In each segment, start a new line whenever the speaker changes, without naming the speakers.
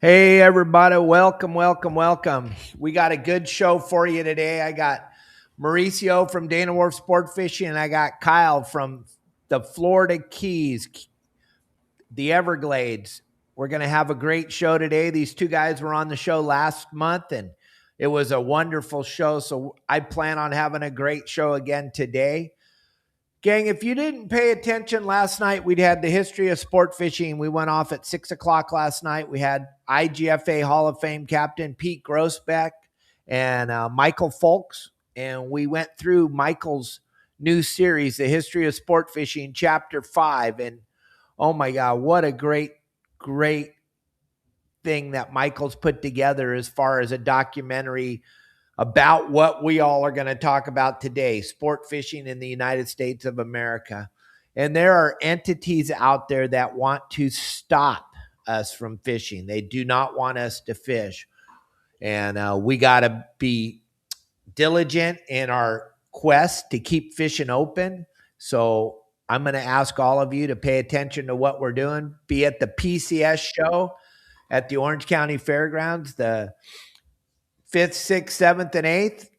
Hey, everybody. Welcome, welcome, welcome. We got a good show for you today. I got Mauricio from Dana Wharf Sport Fishing, and I got Kyle from the Florida Keys, the Everglades. We're going to have a great show today. These two guys were on the show last month, and it was a wonderful show. So I plan on having a great show again today. Gang, if you didn't pay attention last night, we'd had the history of sport fishing. We went off at 6 o'clock last night. We had IGFA Hall of Fame captain Pete Grossbeck and Michael Folks. And we went through Michael's new series, The History of Sport Fishing, Chapter 5. And oh my God, what a great thing that Michael's put together as far as a documentary about what we all are going to talk about today, sport fishing in the United States of America. And there are entities out there that want to stop us from fishing. They do not want us to fish. And we got to be diligent in our quest to keep fishing open. So I'm going to ask all of you to pay attention to what we're doing. Be at the PCS show at the Orange County Fairgrounds, the 5th, 6th, 7th, and 8th.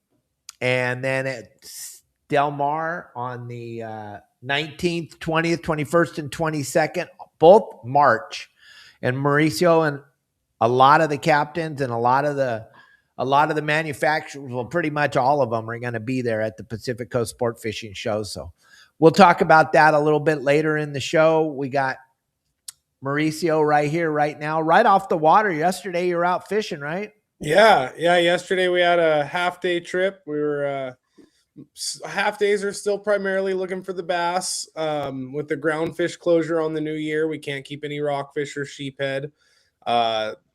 And then at Del Mar on the 19th, 20th, 21st, and 22nd, both March. And Mauricio and a lot of the captains and a lot of the manufacturers, well, pretty much all of them are going to be there at the Pacific Coast Sport Fishing Show. So we'll talk about that a little bit later in the show. We got Mauricio right here, right now, right off the water. Yesterday you were out fishing, right?
Yeah. Yesterday we had a half-day trip. We were half days are still primarily looking for the bass. With the ground fish closure on the new year, we can't keep any rockfish or sheephead.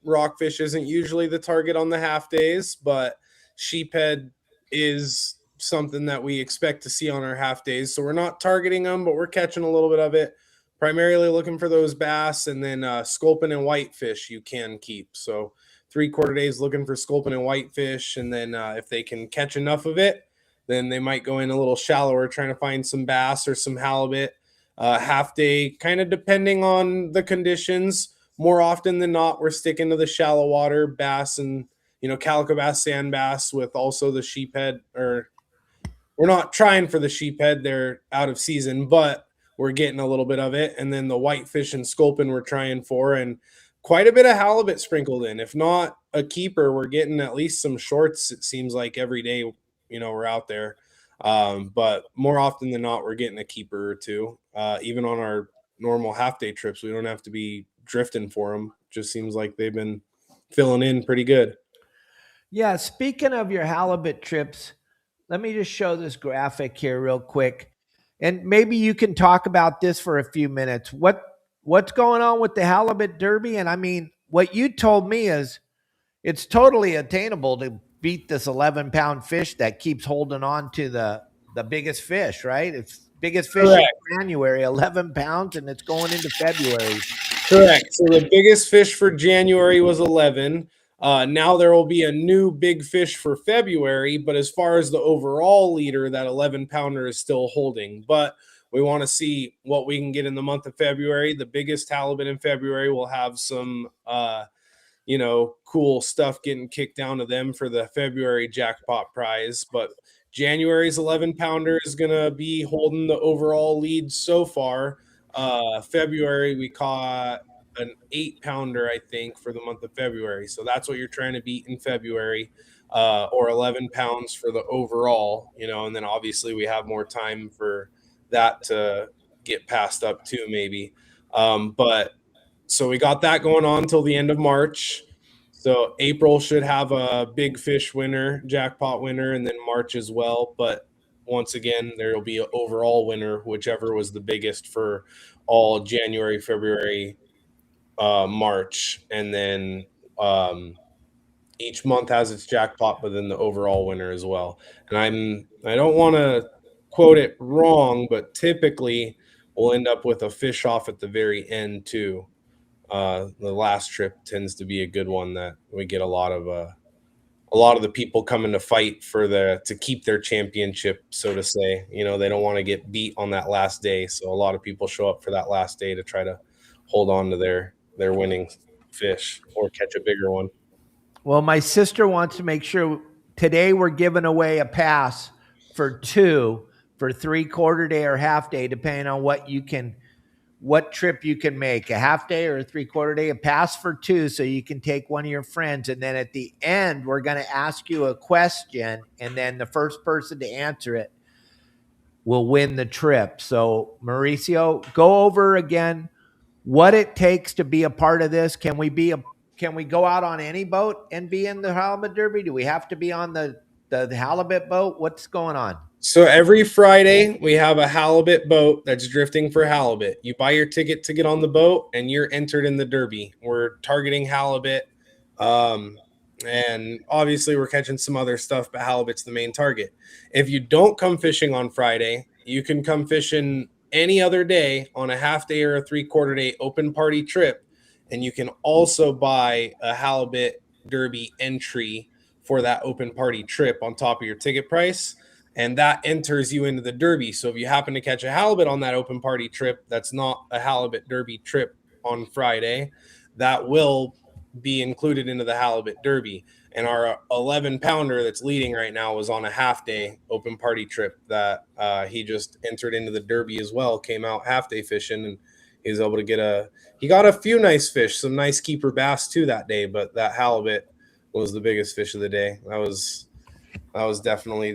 Rockfish isn't usually the target on the half days, but sheephead is something that we expect to see on our half days. So we're not targeting them, but we're catching a little bit of it. Primarily looking for those bass, and then sculpin and whitefish you can keep. So 3/4 days looking for sculpin and whitefish, and then if they can catch enough of it, then they might go in a little shallower trying to find some bass or some halibut. Half day, kind of depending on the conditions. More often than not, we're sticking to the shallow water bass and calico bass, sand bass with also the sheephead. Or we're not trying for the sheephead; they're out of season, but we're getting a little bit of it. And then the whitefish and sculpin we're trying for, and quite a bit of halibut sprinkled in. If not a keeper, we're getting at least some shorts. It seems like every day, we're out there. But more often than not, we're getting a keeper or two. Even on our normal half-day trips, we don't have to be drifting for them. Just seems like they've been filling in pretty good.
Yeah, speaking of your halibut trips, let me just show this graphic here real quick. And maybe you can talk about this for a few minutes. What's going on with the halibut derby? And I mean, what you told me is it's totally attainable to beat this 11-pound fish that keeps holding on to the biggest fish, right? It's biggest fish
Correct.
in January, 11 pounds, and it's going into February.
Correct. So the biggest fish for January was 11. Now there will be a new big fish for February, but as far as the overall leader, that 11-pounder is still holding. But we want to see what we can get in the month of February. The biggest halibut in February will have some, cool stuff getting kicked down to them for the February jackpot prize. But January's 11-pounder is going to be holding the overall lead so far. February, we caught an 8-pounder, I think, for the month of February. So that's what you're trying to beat in February, or 11 pounds for the overall, and then obviously we have more time for that to get passed up too, maybe. But so we got that going on till the end of March. So April should have a big fish winner, jackpot winner, and then March as well. But once again, there will be an overall winner, whichever was the biggest for all January, February, March, and then each month has its jackpot, but then the overall winner as well. And I don't want to quote it wrong, but typically we'll end up with a fish off at the very end too. The last trip tends to be a good one that we get a lot of the people coming to fight to keep their championship, so to say. They don't want to get beat on that last day, so a lot of people show up for that last day to try to hold on to their winnings. fish or catch a bigger one.
Well, my sister wants to make sure today we're giving away a pass for 2 for 3/4 day or half day, depending on what trip you can make, a half day or a 3/4 day, a pass for 2. So you can take one of your friends. And then at the end, we're going to ask you a question. And then the first person to answer it will win the trip. So Mauricio, go over again what it takes to be a part of this. Can we go out on any boat and be in the halibut derby? Do we have to be on the halibut boat? What's going on?
So every Friday we have a halibut boat that's drifting for halibut. You buy your ticket to get on the boat and you're entered in the derby. We're targeting halibut. And obviously we're catching some other stuff, but halibut's the main target. If you don't come fishing on Friday, you can come fishing any other day on a half day or a 3/4 day open party trip. And you can also buy a halibut derby entry for that open party trip on top of your ticket price. And that enters you into the derby. So if you happen to catch a halibut on that open party trip, that's not a halibut derby trip on Friday, that will be included into the halibut derby. And our 11-pounder that's leading right now was on a half day open party trip that he just entered into the derby as well, came out half day fishing, and he was able to he got a few nice fish, some nice keeper bass too that day, but that halibut was the biggest fish of the day. That was definitely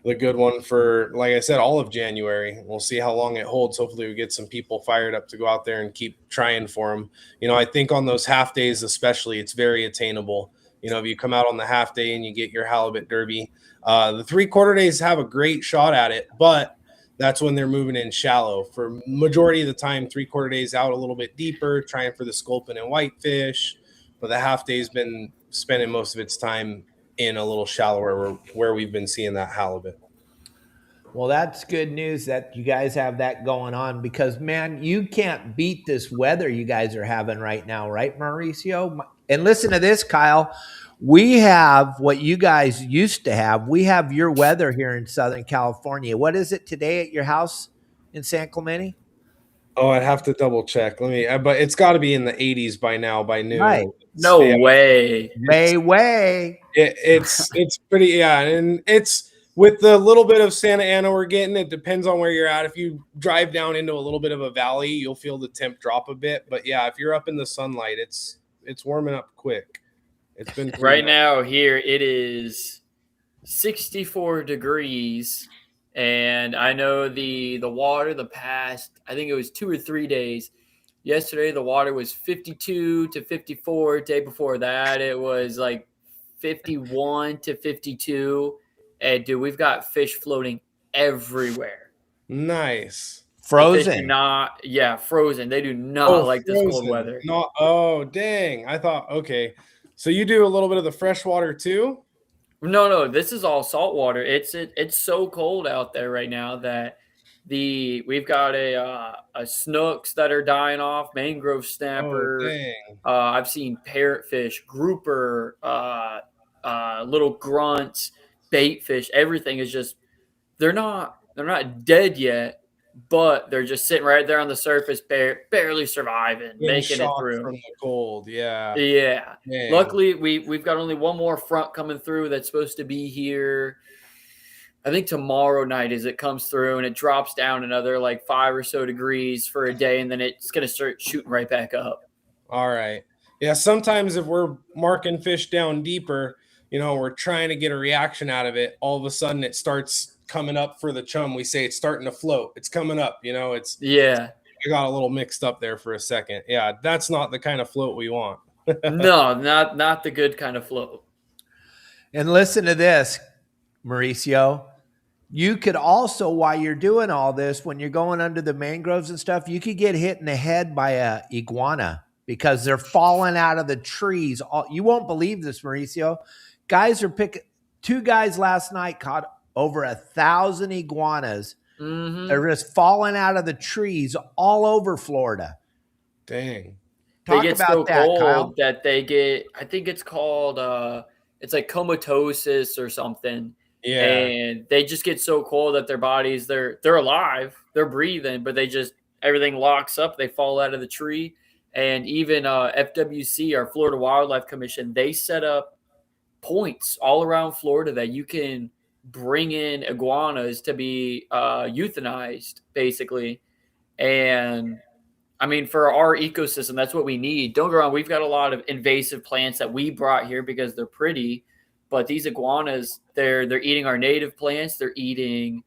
the good one for, like I said, all of January. We'll see how long it holds. Hopefully we get some people fired up to go out there and keep trying for them. I think on those half days especially, it's very attainable. If you come out on the half day and you get your halibut derby, the 3/4 days have a great shot at it, but that's when they're moving in shallow. For majority of the time, 3/4 days out a little bit deeper, trying for the sculpin and whitefish, but the half day's been spending most of its time in a little shallower where we've been seeing that halibut.
Well, that's good news that you guys have that going on, because man, you can't beat this weather you guys are having right now, right, Mauricio? And listen to this, Kyle. We have what you guys used to have. We have your weather here in Southern California. What is it today at your house in San Clemente?
Oh, I'd have to double check. But it's got to be in the 80s by now, by noon.
Right.
No way.
It's pretty, yeah. And it's with the little bit of Santa Ana we're getting, it depends on where you're at. If you drive down into a little bit of a valley, you'll feel the temp drop a bit. But yeah, if you're up in the sunlight, it's warming up quick. It's been
right now here it is 64 degrees, and I know the water the past, I think it was 2 or 3 days. Yesterday the water was 52 to 54. Day before that it was like 51 to 52. And dude, we've got fish floating everywhere.
Nice.
Frozen.
Frozen. They do not like this cold weather.
Oh, dang. I thought, okay. So you do a little bit of the freshwater too?
No, this is all saltwater. It's so cold out there right now that we've got a snooks that are dying off, mangrove snapper.
Oh, dang.
I've seen parrotfish, grouper, little grunts, bait fish. Everything is just they're not dead yet, but they're just sitting right there on the surface, barely surviving, making it through
from the cold. Yeah.
Dang. Luckily, we've got only one more front coming through that's supposed to be here, I think tomorrow night as it comes through, and it drops down another like 5 or so degrees for a day, and then it's going to start shooting right back up.
All right. Yeah, sometimes if we're marking fish down deeper, we're trying to get a reaction out of it. All of a sudden it starts coming up for the chum. We say it's starting to float. It's coming up, I got a little mixed up there for a second. Yeah, that's not the kind of float we want.
No, not the good kind of float.
And listen to this, Mauricio. You could also, while you're doing all this, when you're going under the mangroves and stuff, you could get hit in the head by a iguana because they're falling out of the trees. You won't believe this, Mauricio. Guys are picking. 2 guys last night caught over 1,000 iguanas.
Mm-hmm.
They're just falling out of the trees all over Florida.
Dang.
They get so cold that they get, I think it's called, it's like comatosis or something.
Yeah.
And they just get so cold that their bodies, they're alive, they're breathing, but everything locks up. They fall out of the tree And even FWC, our Florida Wildlife Commission, they set up points all around Florida that you can bring in iguanas to be euthanized, basically. And I mean, for our ecosystem, that's what we need. Don't get me wrong, we've got a lot of invasive plants that we brought here because they're pretty, but these iguanas, they're eating our native plants. They're eating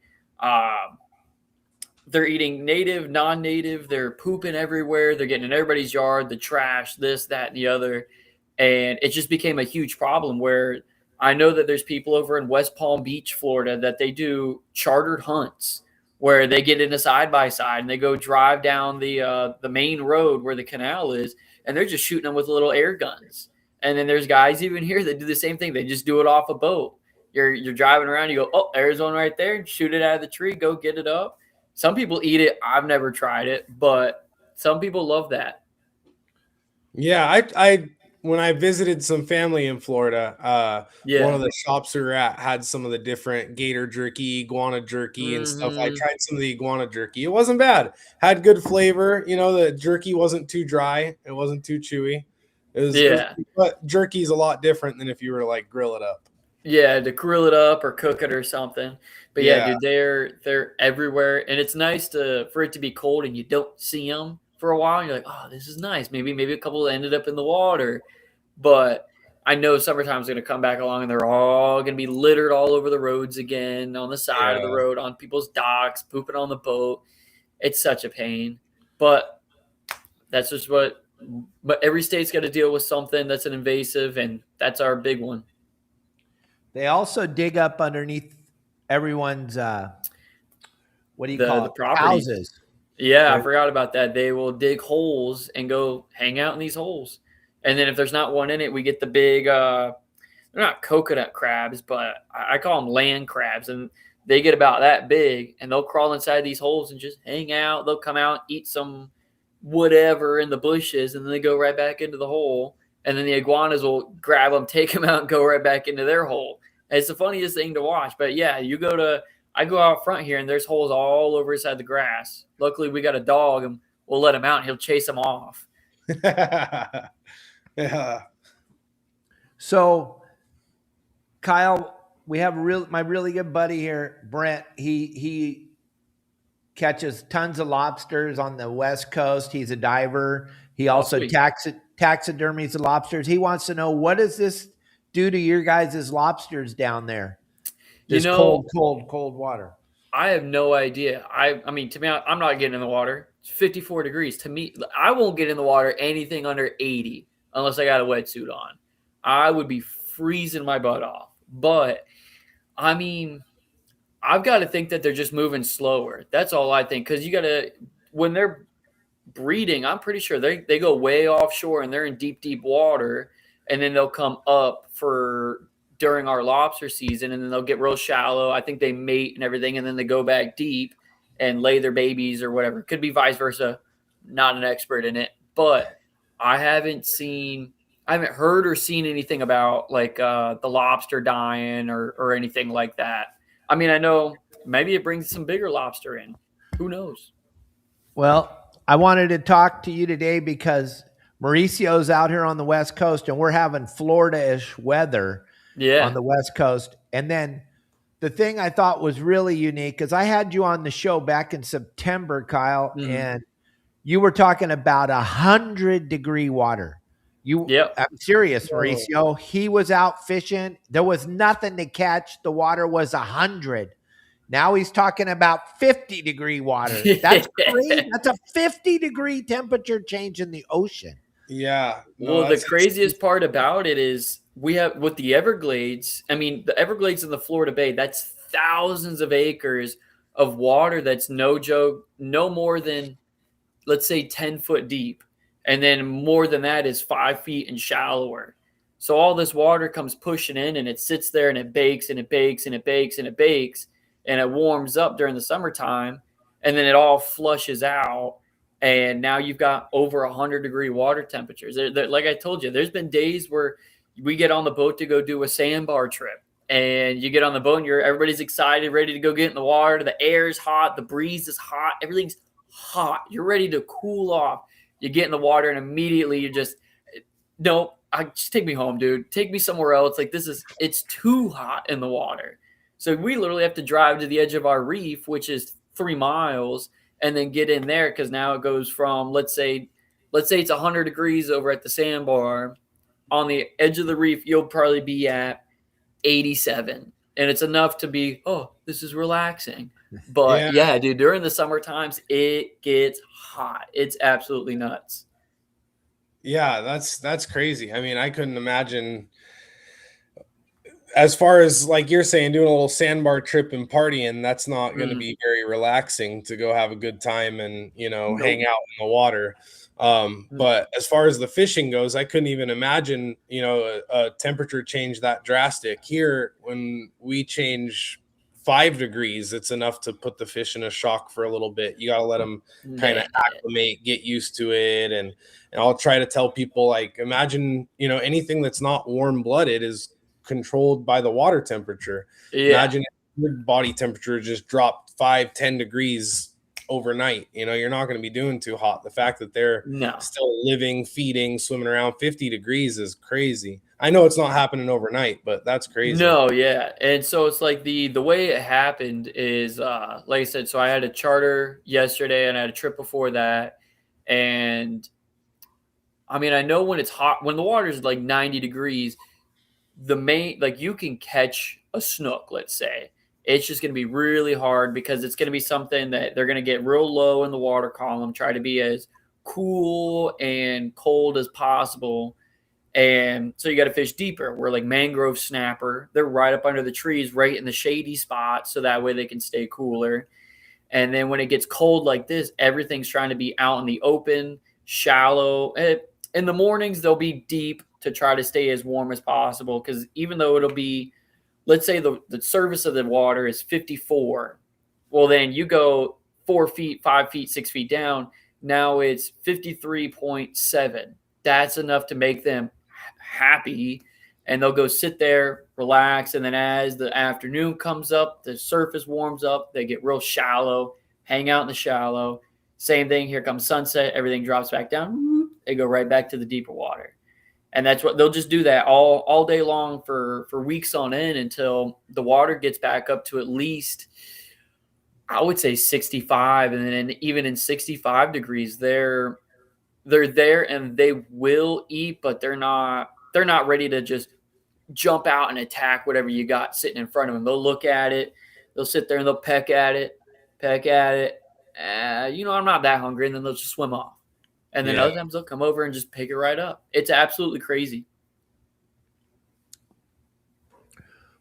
native, non-native. They're pooping everywhere. They're getting in everybody's yard, the trash, this, that, and the other. And it just became a huge problem where I know that there's people over in West Palm Beach, Florida, that they do chartered hunts where they get in a side-by-side and they go drive down the main road where the canal is, and they're just shooting them with little air guns. And then there's guys even here that do the same thing. They just do it off a boat. You're driving around, you go, oh, there's one right there, shoot it out of the tree, go get it up. Some people eat it. I've never tried it, but some people love that.
Yeah, I when I visited some family in Florida, one of the shops we were at had some of the different gator jerky, iguana jerky, and stuff. I tried some of the iguana jerky. It wasn't bad. Had good flavor. You know, the jerky wasn't too dry. It wasn't too chewy. But jerky is a lot different than if you were to like grill it up.
Yeah, to grill it up or cook it or something. But yeah, dude, they're everywhere, and it's nice for it to be cold and you don't see them for a while. And you're like, oh, this is nice. Maybe a couple ended up in the water, but I know summertime's going to come back along, and they're all going to be littered all over the roads again, on the side of the road, on people's docks, pooping on the boat. It's such a pain, but that's just what. But every state's got to deal with something that's an invasive, and that's our big one.
They also dig up underneath everyone's what do you call it? Houses.
Yeah, I forgot about that. They will dig holes and go hang out in these holes. And then if there's not one in it, we get the big they're not coconut crabs, but I call them land crabs, and they get about that big, and they'll crawl inside these holes and just hang out. They'll come out, eat some whatever in the bushes, and then they go right back into the hole. And then the iguanas will grab them, take them out, and go right back into their hole. And it's the funniest thing to watch. But yeah, I go out front here, and there's holes all over inside the grass. Luckily, we got a dog, and we'll let him out, and he'll chase them off.
Yeah.
So, Kyle, we have my really good buddy here, Brent. He catches tons of lobsters on the West Coast. He's a diver. He also taxidermies the lobsters. He wants to know, what does this do to your guys' lobsters down there? This cold water.
I have no idea. I mean, to me, I'm not getting in the water. It's 54 degrees. To me, I won't get in the water anything under 80 unless I got a wetsuit on. I would be freezing my butt off. But, I mean, I've got to think that they're just moving slower. That's all I think. Because you got to, when they're breeding, I'm pretty sure they go way offshore and they're in deep, deep water. And then they'll come up during our lobster season, and then they'll get real shallow. I think they mate and everything, and then they go back deep and lay their babies or whatever. Could be vice versa. Not an expert in it, but I haven't heard or seen anything about like the lobster dying or anything like that. I mean, I know maybe it brings some bigger lobster in. Who knows?
Well, I wanted to talk to you today because Mauricio's out here on the West Coast, and we're having Florida-ish weather on the West Coast. And then the thing I thought was really unique, because I had you on the show back in September, Kyle, and you were talking about 100-degree water. I'm serious, Mauricio. He was out fishing. There was nothing to catch. The water was 100. Now he's talking about 50-degree water. That's crazy. That's a 50-degree temperature change in the ocean.
Yeah.
Well, the craziest part about it is we have with the Everglades. I mean, the Everglades in the Florida Bay, that's thousands of acres of water that's no joke, no more than, let's say, 10 foot deep. And then more than that is 5 feet and shallower. So all this water comes pushing in, and it sits there, and it bakes and it bakes and it bakes and it bakes, and it warms up during the summertime, and then it all flushes out. And now you've got over 100-degree water temperatures. Like I told you, there's been days where we get on the boat to go do a sandbar trip, and you get on the boat and everybody's excited, ready to go get in the water. The air is hot. The breeze is hot. Everything's hot. You're ready to cool off. You get in the water and immediately you just, nope, just take me home, dude. Take me somewhere else. Like it's too hot in the water. So we literally have to drive to the edge of our reef, which is 3 miles, and then get in there because now it goes from, let's say it's 100 degrees over at the sandbar. On the edge of the reef, you'll probably be at 87. And it's enough to be, oh, this is relaxing. But yeah, dude, during the summer times, it gets hot. It's absolutely nuts.
Yeah, that's crazy. I mean, I couldn't imagine, as far as like you're saying, doing a little sandbar trip and partying, that's not going to be very relaxing to go have a good time and, hang out in the water. But as far as the fishing goes, I couldn't even imagine, a temperature change that drastic. Here, when we change 5 degrees, it's enough to put the fish in a shock for a little bit. You got to let them kind of acclimate, get used to it. And I'll try to tell people, like, imagine, anything that's not warm-blooded is controlled by the water temperature. Imagine if your body temperature just dropped 5-10 degrees overnight. You're not going to be doing too hot. The fact that they're still living, feeding, swimming around 50 degrees is crazy. I know it's not happening overnight, but that's crazy.
No, yeah. And so it's like the way it happened is like I said, so I had a charter yesterday and I had a trip before that. And I mean, I know when it's hot, when the water is like 90 degrees, you can catch a snook, let's say. It's just going to be really hard because it's going to be something that they're going to get real low in the water column, try to be as cool and cold as possible. And so you got to fish deeper. We're like mangrove snapper. They're right up under the trees, right in the shady spot. So that way they can stay cooler. And then when it gets cold like this, everything's trying to be out in the open, shallow. In the mornings, they'll be deep to try to stay as warm as possible. Because even though it'll be, let's say the surface of the water is 54. Well, then you go 4 feet, 5 feet, 6 feet down. Now it's 53.7. That's enough to make them happy. And they'll go sit there, relax. And then as the afternoon comes up, the surface warms up. They get real shallow, hang out in the shallow. Same thing. Here comes sunset. Everything drops back down. They go right back to the deeper water. And that's what they'll just do that all day long for weeks on end until the water gets back up to at least, I would say 65. And then even in 65 degrees, they're there and they will eat, but they're not ready to just jump out and attack whatever you got sitting in front of them. They'll look at it. They'll sit there and they'll peck at it. I'm not that hungry. And then they'll just swim off. And then other times they'll come over and just pick it right up. It's absolutely crazy.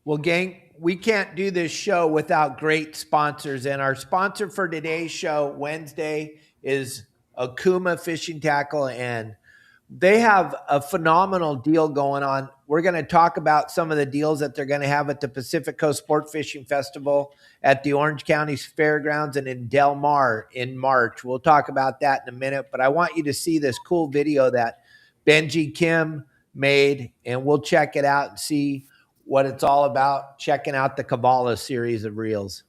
Well, gang, we can't do this show without great sponsors. And our sponsor for today's show, Wednesday, is Okuma Fishing Tackle. And they have a phenomenal deal going on. We're going to talk about some of the deals that they're going to have at the Pacific Coast Sport Fishing Festival at the Orange County Fairgrounds and in Del Mar in March. We'll talk about that in a minute, but I want you to see this cool video that Benji Kim made, and we'll check it out and see what it's all about, checking out the Kabbalah series of reels.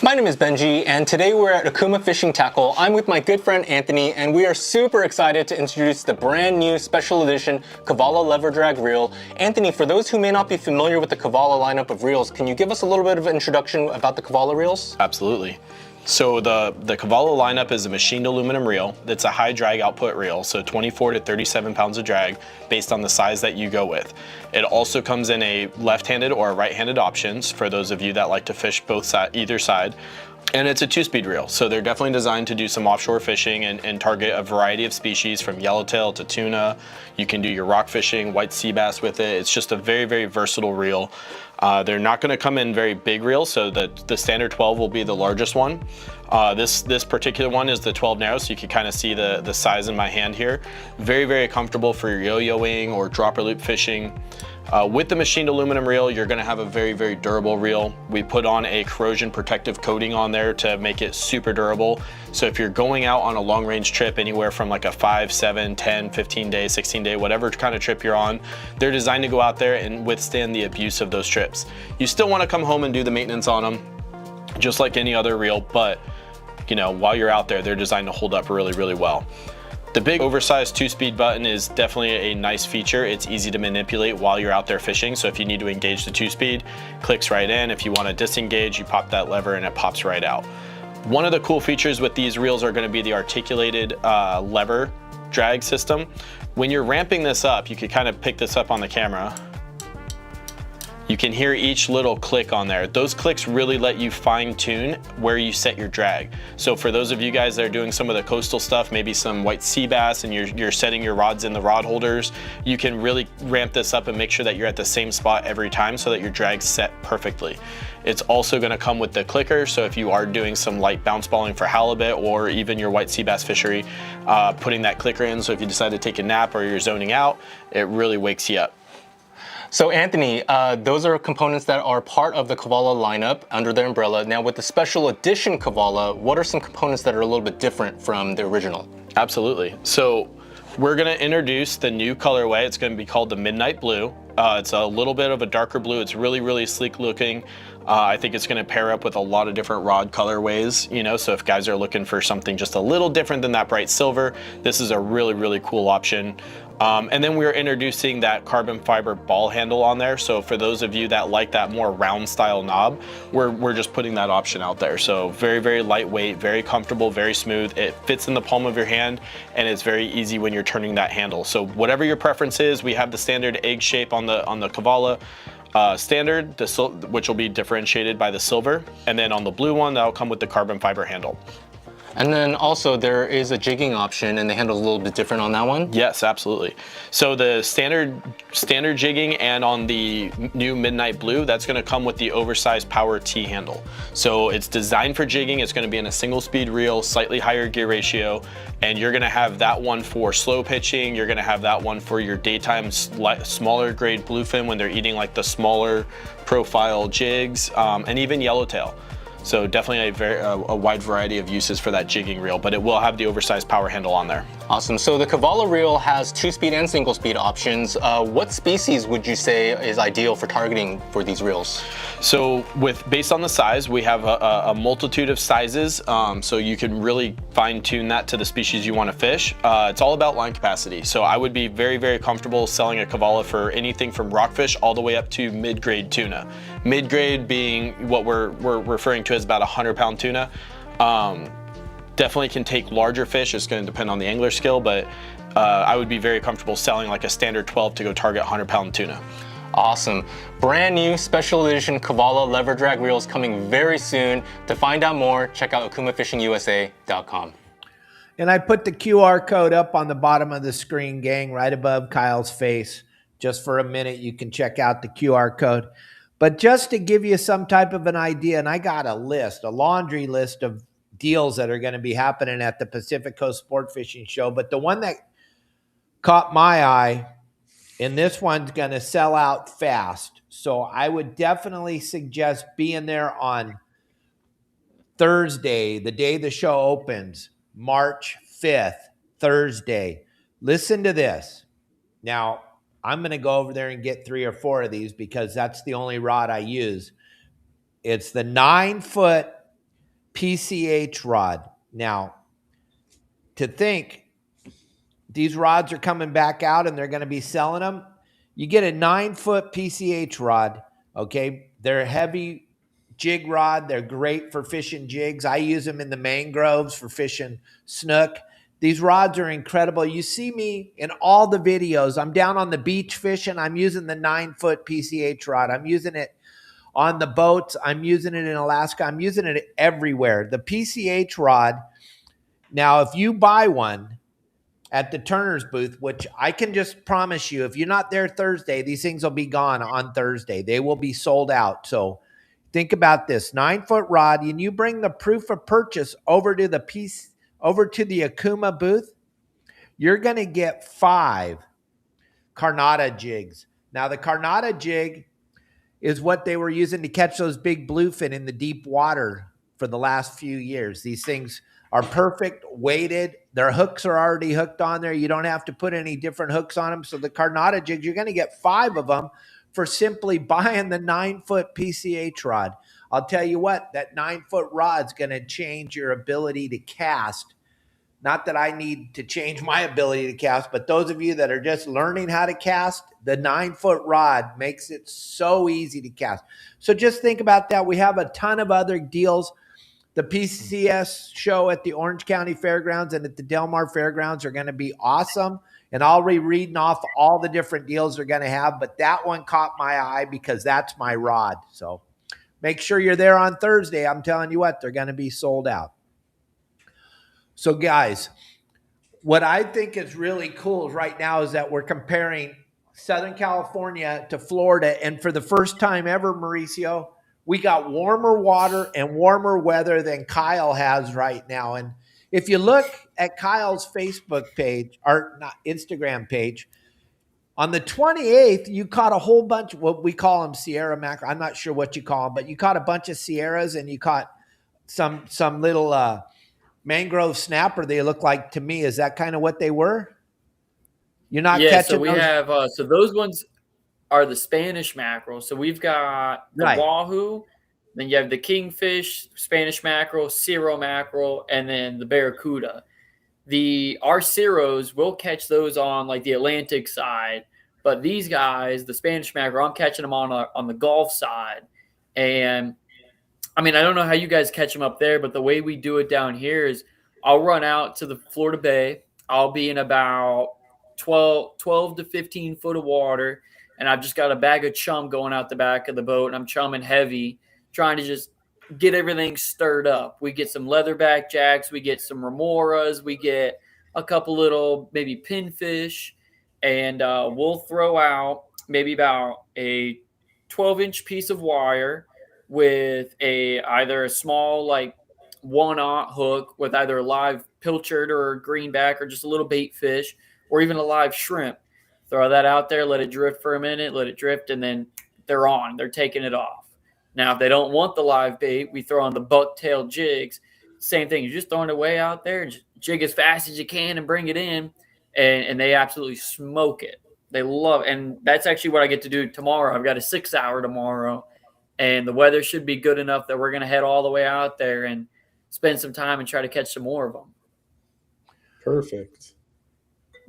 My name is Benji, and today we're at Okuma Fishing Tackle. I'm with my good friend Anthony, and we are super excited to introduce the brand new special edition Kabbalah Lever Drag Reel. Anthony, for those who may not be familiar with the Kabbalah lineup of reels, can you give us a little bit of an introduction about the Kabbalah reels?
Absolutely. So the Kabbalah lineup is a machined aluminum reel. It's a high drag output reel, so 24 to 37 pounds of drag based on the size that you go with. It also comes in a left-handed or a right-handed options for those of you that like to fish either side. And it's a 2-speed reel, so they're definitely designed to do some offshore fishing and target a variety of species from yellowtail to tuna. You can do your rock fishing, white sea bass with it. It's just a very, very versatile reel. They're not going to come in very big reels, so the standard 12 will be the largest one. This particular one is the 12 narrow, so you can kind of see the size in my hand here. Very, very comfortable for your yo-yoing or dropper loop fishing. With the machined aluminum reel, you're going to have a very, very durable reel. We put on a corrosion protective coating on there to make it super durable. So if you're going out on a long range trip, anywhere from like a 5, 7, 10, 15 day, 16 day, whatever kind of trip you're on, they're designed to go out there and withstand the abuse of those trips. You still want to come home and do the maintenance on them. just like any other reel, but you know, while you're out there, they're designed to hold up really, really well. The big oversized 2-speed button is definitely a nice feature. It's easy to manipulate while you're out there fishing. So if you need to engage the 2-speed, clicks right in. If you want to disengage, you pop that lever and it pops right out. One of the cool features with these reels are going to be the articulated lever drag system. When you're ramping this up, you could kind of pick this up on the camera. You can hear each little click on there. Those clicks really let you fine tune where you set your drag. So for those of you guys that are doing some of the coastal stuff, maybe some white sea bass, and you're setting your rods in the rod holders, you can really ramp this up and make sure that you're at the same spot every time so that your drag's set perfectly. It's also gonna come with the clicker, so if you are doing some light bounce balling for halibut or even your white sea bass fishery, putting that clicker in, so if you decide to take a nap or you're zoning out, it really wakes you up.
So Anthony, those are components that are part of the Kavala lineup under their umbrella. Now with the special edition Kavala, what are some components that are a little bit different from the original?
Absolutely. So we're gonna introduce the new colorway. It's gonna be called the Midnight Blue. It's a little bit of a darker blue. It's really, really sleek looking. I think it's gonna pair up with a lot of different rod colorways, you know, so if guys are looking for something just a little different than that bright silver, this is a really, really cool option. And then we're introducing that carbon fiber ball handle on there. So for those of you that like that more round style knob, we're just putting that option out there. So very, very lightweight, very comfortable, very smooth. It fits in the palm of your hand and it's very easy when you're turning that handle. So whatever your preference is, we have the standard egg shape on the Kavala standard, which will be differentiated by the silver. And then on the blue one, that'll come with the carbon fiber handle.
And then also there is a jigging option and the handle's a little bit different on that one?
Yes, absolutely. So the standard jigging and on the new Midnight Blue, that's gonna come with the oversized power T handle. So it's designed for jigging. It's gonna be in a single speed reel, slightly higher gear ratio, and you're gonna have that one for slow pitching. You're gonna have that one for your daytime smaller grade bluefin when they're eating like the smaller profile jigs, and even yellowtail. So definitely a wide variety of uses for that jigging reel, but it will have the oversized power handle on there.
Awesome. So the Kavala reel has 2-speed and single-speed options. What species would you say is ideal for targeting for these reels?
So based on the size, we have a multitude of sizes, so you can really fine tune that to the species you want to fish. It's all about line capacity. So I would be very, very comfortable selling a Kavala for anything from rockfish all the way up to mid-grade tuna. Mid-grade being what we're referring to as about 100-pound tuna. Definitely can take larger fish. It's going to depend on the angler skill, but I would be very comfortable selling like a standard 12 to go target 100-pound tuna.
Awesome. Brand new special edition Kavala lever drag reels coming very soon. To find out more, check out okumafishingusa.com.
And I put the QR code up on the bottom of the screen, gang, right above Kyle's face. Just for a minute, you can check out the QR code. But just to give you some type of an idea, and I got a laundry list of deals that are going to be happening at the Pacific Coast Sport Fishing Show. But the one that caught my eye, and this one's going to sell out fast. So I would definitely suggest being there on Thursday, the day the show opens, March 5th, Thursday. Listen to this. Now, I'm going to go over there and get 3 or 4 of these because that's the only rod I use. It's the 9-foot PCH rod. Now, to think these rods are coming back out and they're going to be selling them, you get a 9-foot PCH rod, okay? They're a heavy jig rod. They're great for fishing jigs. I use them in the mangroves for fishing snook. These rods are incredible. You see me in all the videos. I'm down on the beach fishing. I'm using the 9-foot PCH rod. I'm using it on the boats. I'm using it in Alaska. I'm using it everywhere. The PCH rod, now if you buy one at the Turner's booth, which I can just promise you, if you're not there Thursday, these things will be gone on Thursday. They will be sold out. So think about this, 9-foot rod, and you bring the proof of purchase over to the Okuma booth, you're going to get 5 Carnata jigs. Now the Carnata jig is what they were using to catch those big bluefin in the deep water for the last few years. These things are perfect, weighted. Their hooks are already hooked on there. You don't have to put any different hooks on them. So the Carnata jigs, you're going to get 5 of them for simply buying the 9-foot PCH rod. I'll tell you what, that 9-foot rod's going to change your ability to cast. Not that I need to change my ability to cast, but those of you that are just learning how to cast, the 9-foot rod makes it so easy to cast. So just think about that. We have a ton of other deals. The PCS show at the Orange County Fairgrounds and at the Del Mar Fairgrounds are going to be awesome. And I'll be reading off all the different deals they're going to have. But that one caught my eye because that's my rod. So make sure you're there on Thursday. I'm telling you what, they're going to be sold out. So guys, what I think is really cool right now is that we're comparing Southern California to Florida. And for the first time ever, Mauricio, we got warmer water and warmer weather than Kyle has right now. And if you look at Kyle's Facebook page, or not Instagram page, on the 28th, you caught a whole bunch of what we call them Sierra mackerel. I'm not sure what you call them, but you caught a bunch of Sierras and you caught some little mangrove snapper. They look like to me. Is that kind of what they were? You're not catching
so we
those?
have so those ones are the Spanish mackerel. So we've got the wahoo, then you have the kingfish, Spanish mackerel, Cirro mackerel, and then the barracuda. Our Cirros, we'll catch those on like the Atlantic side, but these guys, the Spanish mackerel, I'm catching them on the Gulf side. And I mean, I don't know how you guys catch them up there, but the way we do it down here is I'll run out to the Florida Bay. I'll be in about 12 to 15 foot of water, and I've just got a bag of chum going out the back of the boat, and I'm chumming heavy, trying to just get everything stirred up. We get some leatherback jacks, we get some remoras, we get a couple little maybe pinfish, and we'll throw out maybe about a 12-inch piece of wire with either a small like 1/0 hook with either a live pilchard or a greenback or just a little bait fish or even a live shrimp. Throw that out there, let it drift for a minute, let it drift, and then they're on. They're taking it off. Now, if they don't want the live bait, we throw on the bucktail jigs. Same thing. You're just throwing it way out there, just jig as fast as you can and bring it in, and they absolutely smoke it. They love it. And that's actually what I get to do tomorrow. I've got a 6-hour tomorrow, and the weather should be good enough that we're going to head all the way out there and spend some time and try to catch some more of them.
Perfect.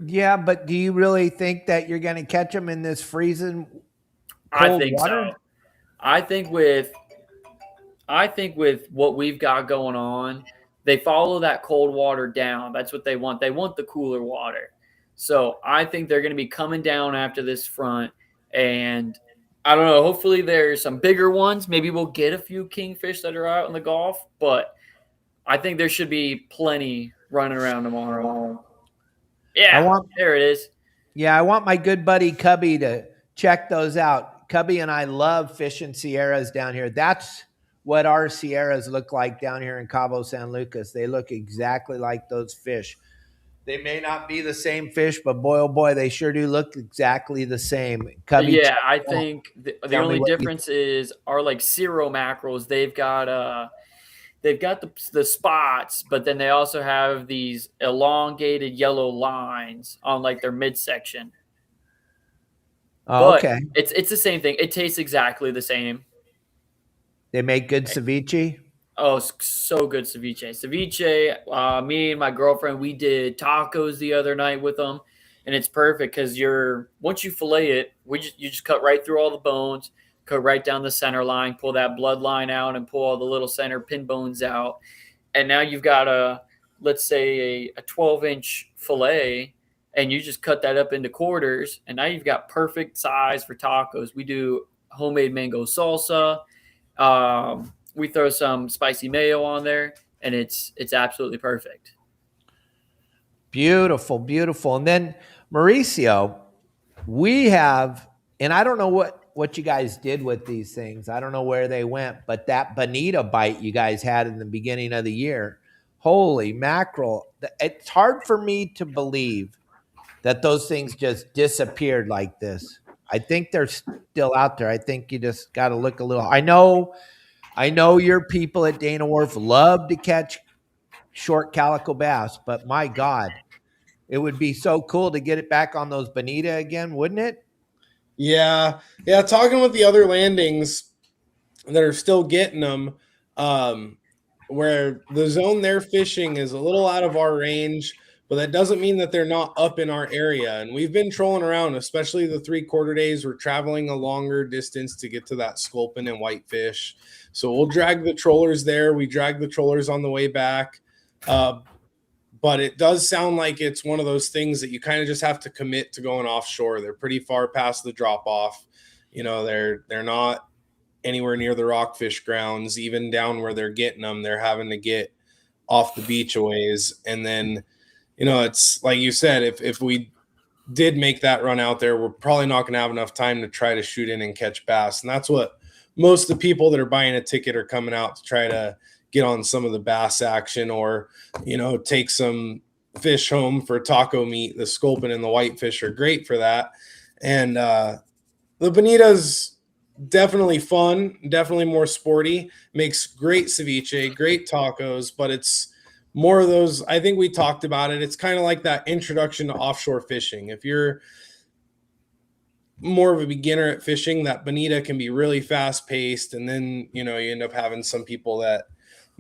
Yeah, but do you really think that you're going to catch them in this freezing
I
cold
think
water?
so. I think with what we've got going on, they follow that cold water down. That's what they want. They want the cooler water. So I think they're going to be coming down after this front. And I don't know, hopefully there's some bigger ones. Maybe we'll get a few kingfish that are out in the Gulf. But I think there should be plenty running around tomorrow. Yeah, there it is.
Yeah, I want my good buddy Cubby to check those out. Cubby and I love fishing Sierras down here. That's what our Sierras look like down here in Cabo San Lucas. They look exactly like those fish. They may not be the same fish, but boy, oh boy, they sure do look exactly the same.
Cubby, yeah, I think the only difference is our like Cirro mackerels. They've got the spots, but then they also have these elongated yellow lines on like their midsection.
Oh, okay.
It's the same thing. It tastes exactly the same.
They make good ceviche.
Oh, so good ceviche. Ceviche. Me and my girlfriend, we did tacos the other night with them, and it's perfect because once you fillet it, you just cut right through all the bones, cut right down the center line, pull that bloodline out, and pull all the little center pin bones out, and now you've got let's say a 12-inch fillet, and you just cut that up into quarters, and now you've got perfect size for tacos. We do homemade mango salsa. We throw some spicy mayo on there, and it's absolutely perfect.
Beautiful, beautiful. And then Mauricio, we have, and I don't know what you guys did with these things. I don't know where they went, but that bonita bite you guys had in the beginning of the year, holy mackerel. It's hard for me to believe that those things just disappeared like this. I think they're still out there. I think you just got to look a little. I know your people at Dana Wharf love to catch short calico bass, but my God, it would be so cool to get it back on those bonita again, wouldn't it?
Yeah. Talking with the other landings, that are still getting them, where the zone they're fishing is a little out of our range, but that doesn't mean that they're not up in our area. And we've been trolling around, especially the 3/4 days. We're traveling a longer distance to get to that sculpin and whitefish. So we'll drag the trollers there. We drag the trollers on the way back. But it does sound like it's one of those things that you kind of just have to commit to going offshore. They're pretty far past the drop off. You know, they're not anywhere near the rockfish grounds. Even down where they're getting them, they're having to get off the beach a ways. And then, you know, it's like you said, if we did make that run out there, we're probably not going to have enough time to try to shoot in and catch bass. And that's what most of the people that are buying a ticket are coming out to try to get on some of the bass action, or, you know, take some fish home for taco meat. The sculpin and the whitefish are great for that. And the bonita's definitely fun, definitely more sporty, makes great ceviche, great tacos, but it's more of those, I think we talked about it, it's kind of like that introduction to offshore fishing. If you're more of a beginner at fishing, that bonita can be really fast paced, and then, you know, you end up having some people that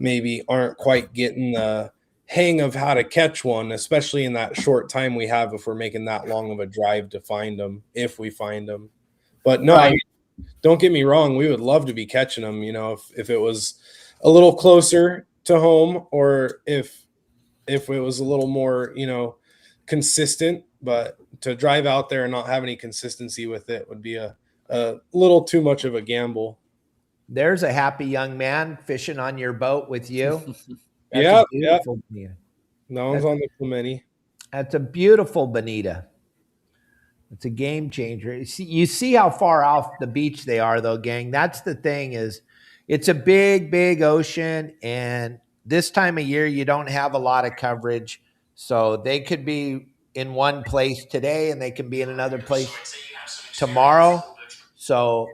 maybe aren't quite getting the hang of how to catch one, especially in that short time we have if we're making that long of a drive to find them, if we find them. But no, I mean, don't get me wrong, we would love to be catching them, you know, if it was a little closer to home, or if it was a little more, you know, consistent. But to drive out there and not have any consistency with it would be a little too much of a gamble.
There's a happy young man fishing on your boat with you.
Yeah.
Bonita.
No one's on the Clemente.
That's a beautiful bonita. It's a game changer. You see how far off the beach they are, though, gang. That's the thing, is it's a big, big ocean, and this time of year you don't have a lot of coverage. So they could be in one place today and they can be in another place tomorrow. So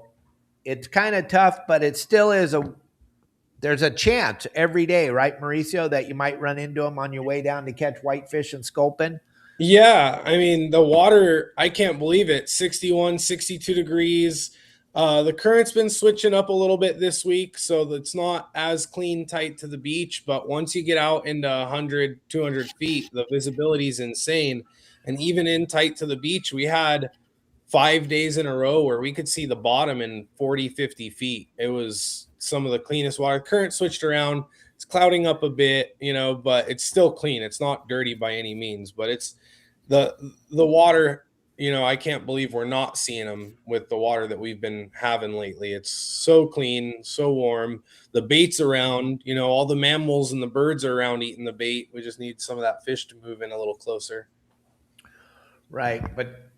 it's kind of tough, but it still is there's a chance every day, right, Mauricio, that you might run into them on your way down to catch whitefish and sculpin.
Yeah, I mean, the water, I can't believe it. 61, 62 degrees. The current's been switching up a little bit this week, so it's not as clean tight to the beach. But once you get out into 100, 200 feet, the visibility is insane. And even in tight to the beach, we had 5 days in a row where we could see the bottom in 40, 50 feet. It was some of the cleanest water. Current switched around. It's clouding up a bit, you know, but it's still clean. It's not dirty by any means, but it's the water, you know, I can't believe we're not seeing them with the water that we've been having lately. It's so clean, so warm. The bait's around, you know, all the mammals and the birds are around eating the bait. We just need some of that fish to move in a little closer. Right.
But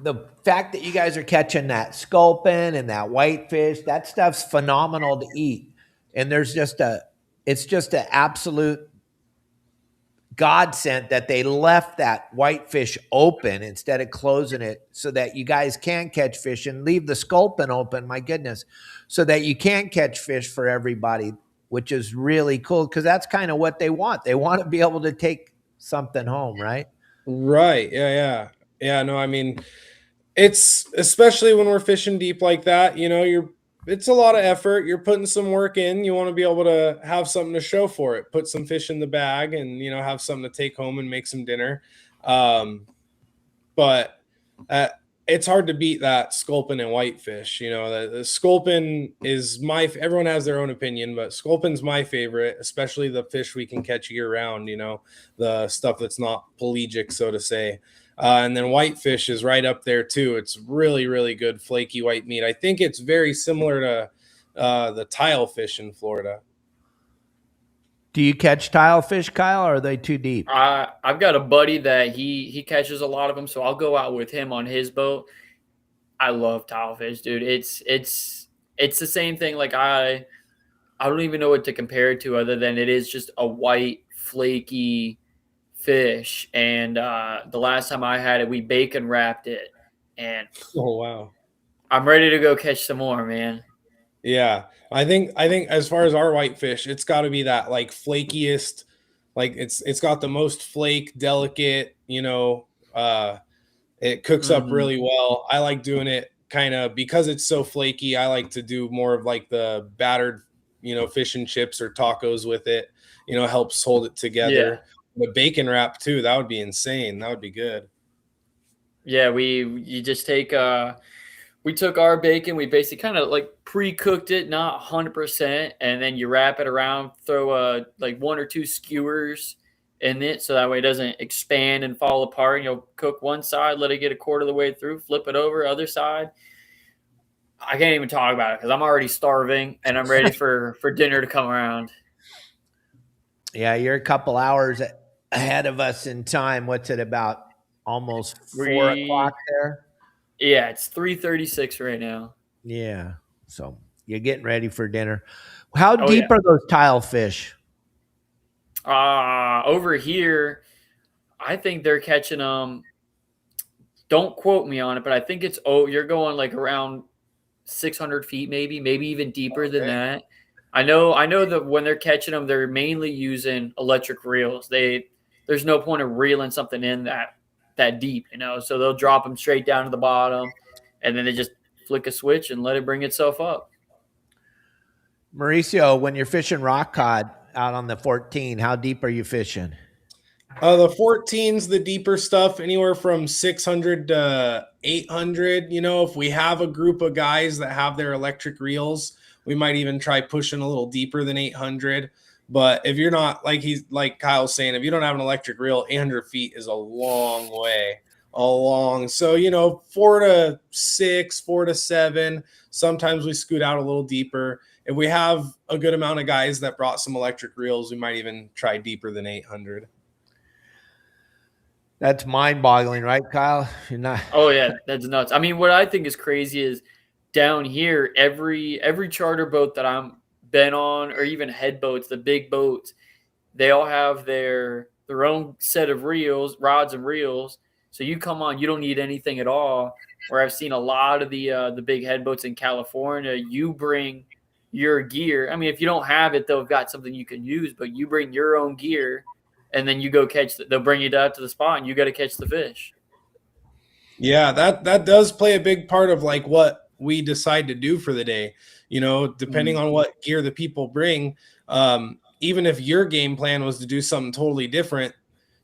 the fact that you guys are catching that sculpin and that whitefish, that stuff's phenomenal to eat. And it's just an absolute godsend that they left that whitefish open instead of closing it, so that you guys can catch fish, and leave the sculpin open, my goodness, so that you can catch fish for everybody, which is really cool, because that's kind of what they want. They want to be able to take something home, right?
Right. Yeah. No, I mean, it's especially when we're fishing deep like that, you know, it's a lot of effort. You're putting some work in. You want to be able to have something to show for it. Put some fish in the bag and, you know, have something to take home and make some dinner. But it's hard to beat that sculpin and whitefish. You know, the sculpin is everyone has their own opinion, but sculpin's my favorite, especially the fish we can catch year round, you know, the stuff that's not pelagic, so to say. And then whitefish is right up there too. It's really, really good flaky white meat. I think it's very similar to the tile fish in Florida.
Do you catch tile fish, Kyle, or are they too deep?
I've got a buddy that he catches a lot of them, so I'll go out with him on his boat. I love tile fish, dude. It's the same thing. Like I don't even know what to compare it to, other than it is just a white flaky fish. And the last time I had it, we bacon wrapped it, and
oh wow,
I'm ready to go catch some more, man.
Yeah, I think as far as our whitefish, it's got to be that like flakiest, like it's got the most flake, delicate, you know, it cooks up really well. I like doing it kind of, because it's so flaky, I like to do more of like the battered, fish and chips or tacos with it, helps hold it together. The bacon wrap too, that would be insane. That would be good.
Yeah, you just take we took our bacon, we basically kind of like pre-cooked it, not 100%, and then you wrap it around, throw like 1 or 2 skewers in it so that way it doesn't expand and fall apart. And you'll cook one side, let it get a quarter of the way through, flip it over, other side. I can't even talk about it because I'm already starving and I'm ready for dinner to come around.
Yeah, you're a couple hours ahead of us in time. What's it about? Almost 4 o'clock there?
Yeah, it's 3:36 right now.
Yeah, so you're getting ready for dinner. How deep are those tile fish?
Over here, I think they're catching them. Don't quote me on it, but I think you're going like around 600 feet, maybe even deeper than that. I know that when they're catching them, they're mainly using electric reels. There's no point of reeling something in that deep, so they'll drop them straight down to the bottom and then they just flick a switch and let it bring itself up.
Mauricio, when you're fishing rock cod out on the 14, how deep are you fishing?
The 14's the deeper stuff, anywhere from 600 to 800. If we have a group of guys that have their electric reels, we might even try pushing a little deeper than 800. But if you're not, like Kyle's saying, if you don't have an electric reel, 800 feet is a long way. So, 4 to 6, 4 to 7. Sometimes we scoot out a little deeper. If we have a good amount of guys that brought some electric reels, we might even try deeper than 800.
That's mind-boggling, right, Kyle? You're not.
Oh yeah, that's nuts. I mean, what I think is crazy is down here, every charter boat that I'm been on, or even head boats, the big boats, they all have their own set of rods and reels. So you come on, you don't need anything at all. Where I've seen a lot of the big head boats in California, you bring your gear. I mean, if you don't have it, they've got something you can use, but you bring your own gear. And then you go they'll bring you down to the spot and you got to catch the fish.
Yeah, that does play a big part of like what we decide to do for the day, depending on what gear the people bring. Even if your game plan was to do something totally different,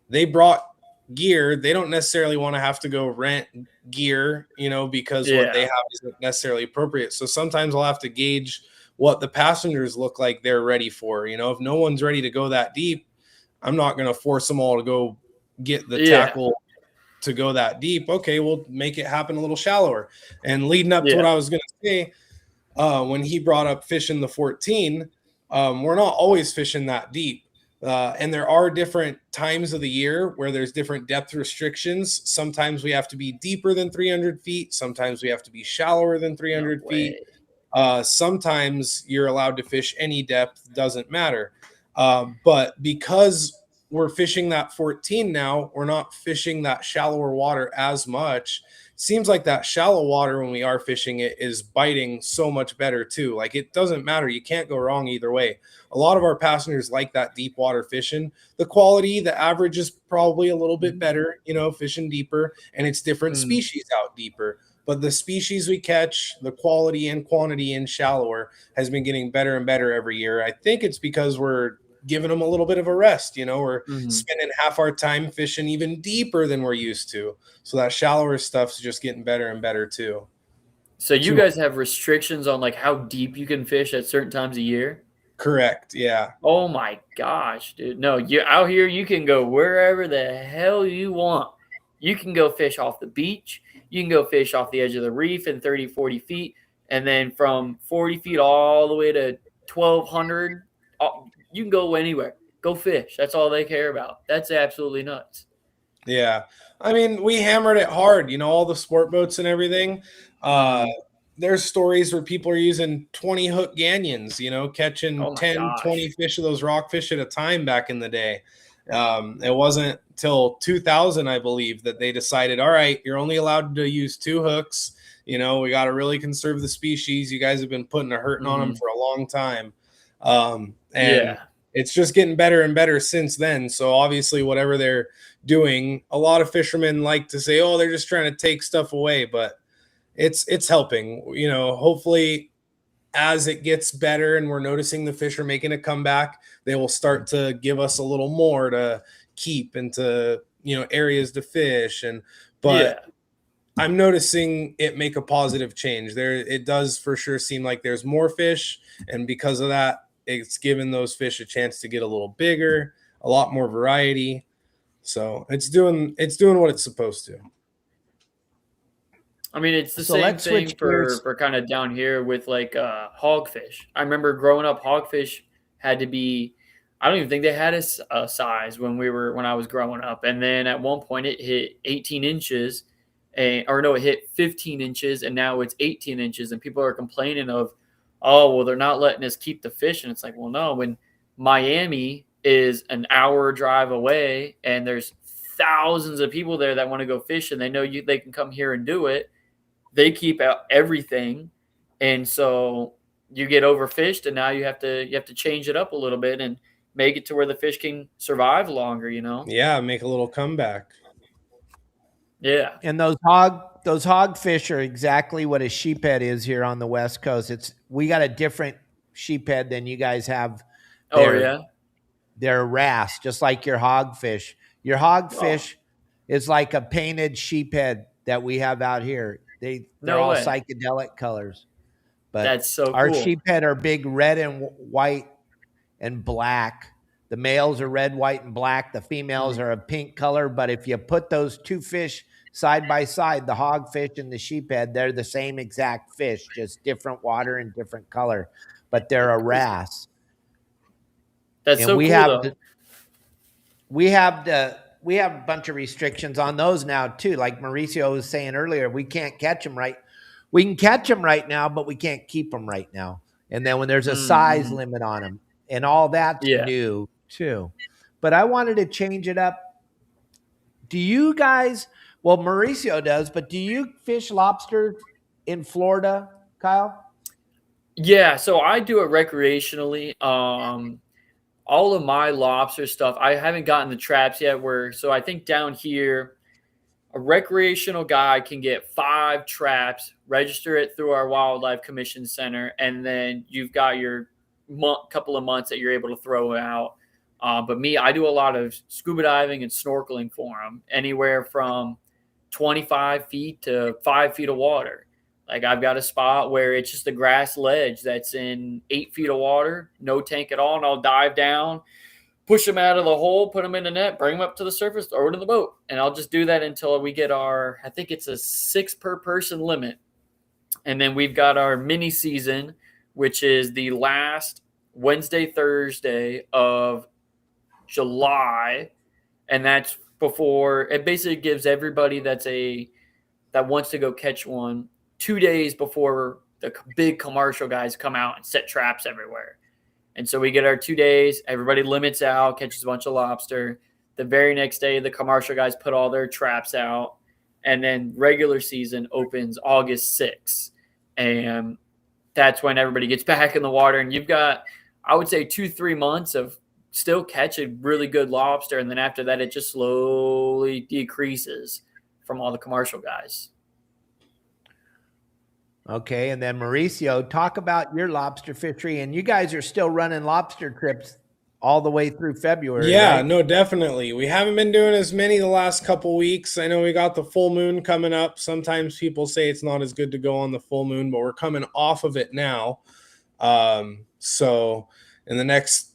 they brought gear. They don't necessarily want to have to go rent gear, because what they have isn't necessarily appropriate. So sometimes I'll have to gauge what the passengers look like they're ready for. If no one's ready to go that deep, I'm not going to force them all to go get the tackle to go that deep. Okay, we'll make it happen a little shallower. And leading up to what I was going to say, when he brought up fishing the 14, we're not always fishing that deep. And there are different times of the year where there's different depth restrictions. Sometimes we have to be deeper than 300 feet. Sometimes we have to be shallower than 300 feet. Sometimes you're allowed to fish any depth, doesn't matter. But because we're fishing that 14 now, we're not fishing that shallower water as much. Seems like that shallow water, when we are fishing it, is biting so much better too. Like, it doesn't matter. You can't go wrong either way. A lot of our passengers like that deep water fishing. The quality, the average is probably a little bit better, fishing deeper, and it's different species out deeper. But the species we catch, the quality and quantity in shallower has been getting better and better every year. I think it's because we're giving them a little bit of a rest. We're spending half our time fishing even deeper than we're used to. So that shallower stuff's just getting better and better too.
So you guys have restrictions on like how deep you can fish at certain times of year?
Correct. Yeah.
Oh my gosh, dude. No, you out here, you can go wherever the hell you want. You can go fish off the beach. You can go fish off the edge of the reef in 30, 40 feet. And then from 40 feet all the way to 1,200, you can go anywhere. Go fish. That's all they care about. That's absolutely nuts.
Yeah. I mean, we hammered it hard, all the sport boats and everything. There's stories where people are using 20 hook ganyons, catching 10, 20 fish of those rockfish at a time back in the day. It wasn't till 2000, I believe, that they decided, all right, you're only allowed to use 2 hooks. We got to really conserve the species. You guys have been putting a hurting on them for a long time. And it's just getting better and better since then. So obviously, whatever they're doing, a lot of fishermen like to say, oh, they're just trying to take stuff away. But it's helping. Hopefully as it gets better and we're noticing the fish are making a comeback, they will start to give us a little more to keep into areas to fish. But I'm noticing it make a positive change there. It does for sure seem like there's more fish, and because of that, it's given those fish a chance to get a little bigger, a lot more variety. So it's doing what it's supposed to.
I mean, it's the
So
same
let's
thing
switch gears.
for kind of down here with like hogfish. I remember growing up, hogfish had to be. I don't even think they had a size when I was growing up. And then at one point it hit 18 inches, it hit 15 inches, and now it's 18 inches. And people are complaining of, oh, well, they're not letting us keep the fish. And it's like, well, no, when Miami is an hour drive away and there's thousands of people there that want to go fish and they know they can come here and do it, they keep out everything. And so you get overfished, and now you have to change it up a little bit and make it to where the fish can survive longer,
Yeah, make a little comeback.
Yeah.
And those hogfish are exactly what a sheephead is here on the West Coast. We got a different sheephead than you guys have.
Oh yeah.
They're wrasse, just like your hogfish. Your hogfish is like a painted sheephead that we have out here. They're all psychedelic colors. But
that's so
our
cool.
sheephead are big red and white and black. The males are red, white, and black. The females are a pink color. But if you put those two fish side by side, the hogfish and the sheephead, they're the same exact fish, just different water and different color. But they're a wrasse.
That's so cool.
We have a bunch of restrictions on those now too. Like Mauricio was saying earlier, we can't catch them right. We can catch them right now, but we can't keep them right now. And then when there's a size limit on them, and all that's new too. But I wanted to change it up. Do you guys? Well, Mauricio does, but do you fish lobster in Florida, Kyle?
Yeah, so I do it recreationally. All of my lobster stuff, I haven't gotten the traps yet. So I think down here, a recreational guy can get 5 traps, register it through our Wildlife Commission Center, and then you've got your couple of months that you're able to throw out. But me, I do a lot of scuba diving and snorkeling for them, anywhere from 25 feet to 5 feet of water. Like I've got a spot where it's just a grass ledge that's in 8 feet of water, no tank at all, and I'll dive down, push them out of the hole, put them in the net, bring them up to the surface, throw it in the boat. And I'll just do that until we get I think it's a 6 per person limit. And then we've got our mini season, which is the last Wednesday, Thursday of July. And that's before, it basically gives everybody that wants to go catch one 2 days before the big commercial guys come out and set traps everywhere. And so we get our 2 days, everybody limits out, catches a bunch of lobster. The very next day, the commercial guys put all their traps out. And then regular season opens August 6th. And that's when everybody gets back in the water. And you've got, I would say, 2-3 months of still catching really good lobster. And then after that, it just slowly decreases from all the commercial guys.
Okay, and then Mauricio, talk about your lobster fishery. And you guys are still running lobster trips all the way through February.
Yeah,
right?
No, definitely. We haven't been doing as many the last couple weeks. I know we got the full moon coming up. Sometimes people say it's not as good to go on the full moon, but we're coming off of it now. So in the next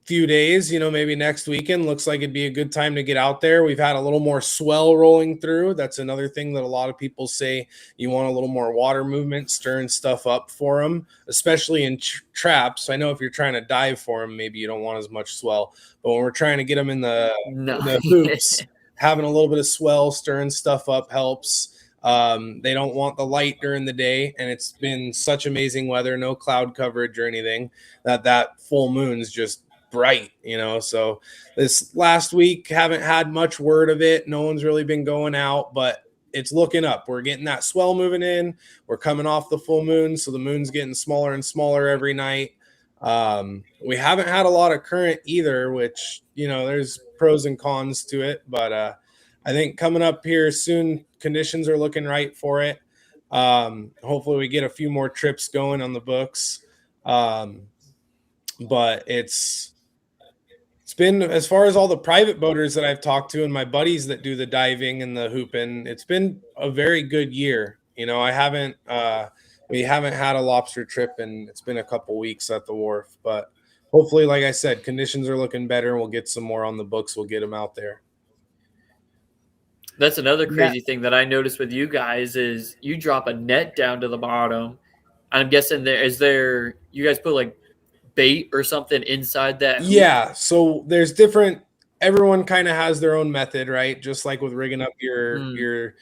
few days, maybe next weekend, looks like it'd be a good time to get out there. We've had a little more swell rolling through. That's another thing that a lot of people say, you want a little more water movement, stirring stuff up for them, especially in traps. I know if you're trying to dive for them, maybe you don't want as much swell, but when we're trying to get them in the hoops, having a little bit of swell, stirring stuff up helps. They don't want the light during the day, and it's been such amazing weather, no cloud coverage or anything, that full moon's just bright, so this last week haven't had much word of it. No one's really been going out, but it's looking up. We're getting that swell moving in. We're coming off the full moon, so the moon's getting smaller and smaller every night. We haven't had a lot of current either, which there's pros and cons to it, but I think coming up here soon, conditions are looking right for it. Hopefully we get a few more trips going on the books. But it's been, as far as all the private boaters that I've talked to and my buddies that do the diving and the hooping, it's been a very good year. You know, we haven't had a lobster trip, and it's been a couple weeks at the wharf, but hopefully, like I said, conditions are looking better and we'll get some more on the books. We'll get them out there.
That's another crazy thing that I noticed with you guys is you drop a net down to the bottom. I'm guessing you guys put like bait or something inside that hoop?
Yeah, so there's everyone kind of has their own method, right? Just like with rigging up your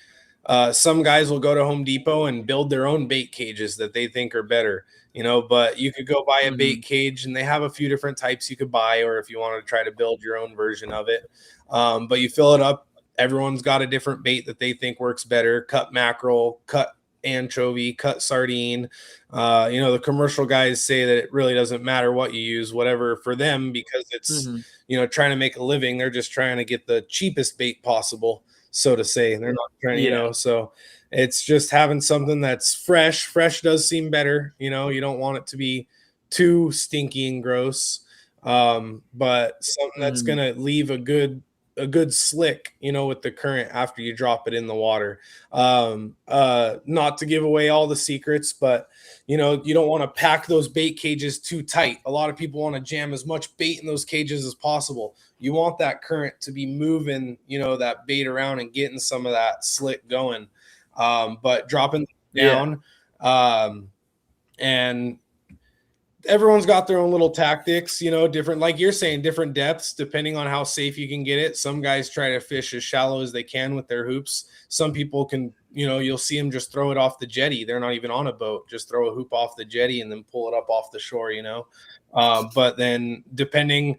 some guys will go to Home Depot and build their own bait cages that they think are better, you know, but you could go buy a bait cage, and they have a few different types you could buy, or if you want to try to build your own version of it. But you fill it up. Everyone's got a different bait that they think works better. Cut mackerel, cut anchovy, cut sardine. You know, the commercial guys say that it really doesn't matter what you use, whatever for them, because it's, you know, trying to make a living. They're just trying to get the cheapest bait possible, so to say. They're not trying, you know, so it's just having something that's fresh. Fresh does seem better. You know, you don't want it to be too stinky and gross. But something that's going to leave a good slick, you know, with the current after you drop it in the water. Not to give away all the secrets, but you know, you don't want to pack those bait cages too tight. A lot of people want to jam as much bait in those cages as possible. You want that current to be moving, you know, that bait around and getting some of that slick going. But dropping down, and everyone's got their own little tactics, you know, different, like you're saying, different depths, depending on how safe you can get it. Some guys try to fish as shallow as they can with their hoops. Some people can, you know, you'll see them just throw it off the jetty. They're not even on a boat, just throw a hoop off the jetty and then pull it up off the shore, you know. But then depending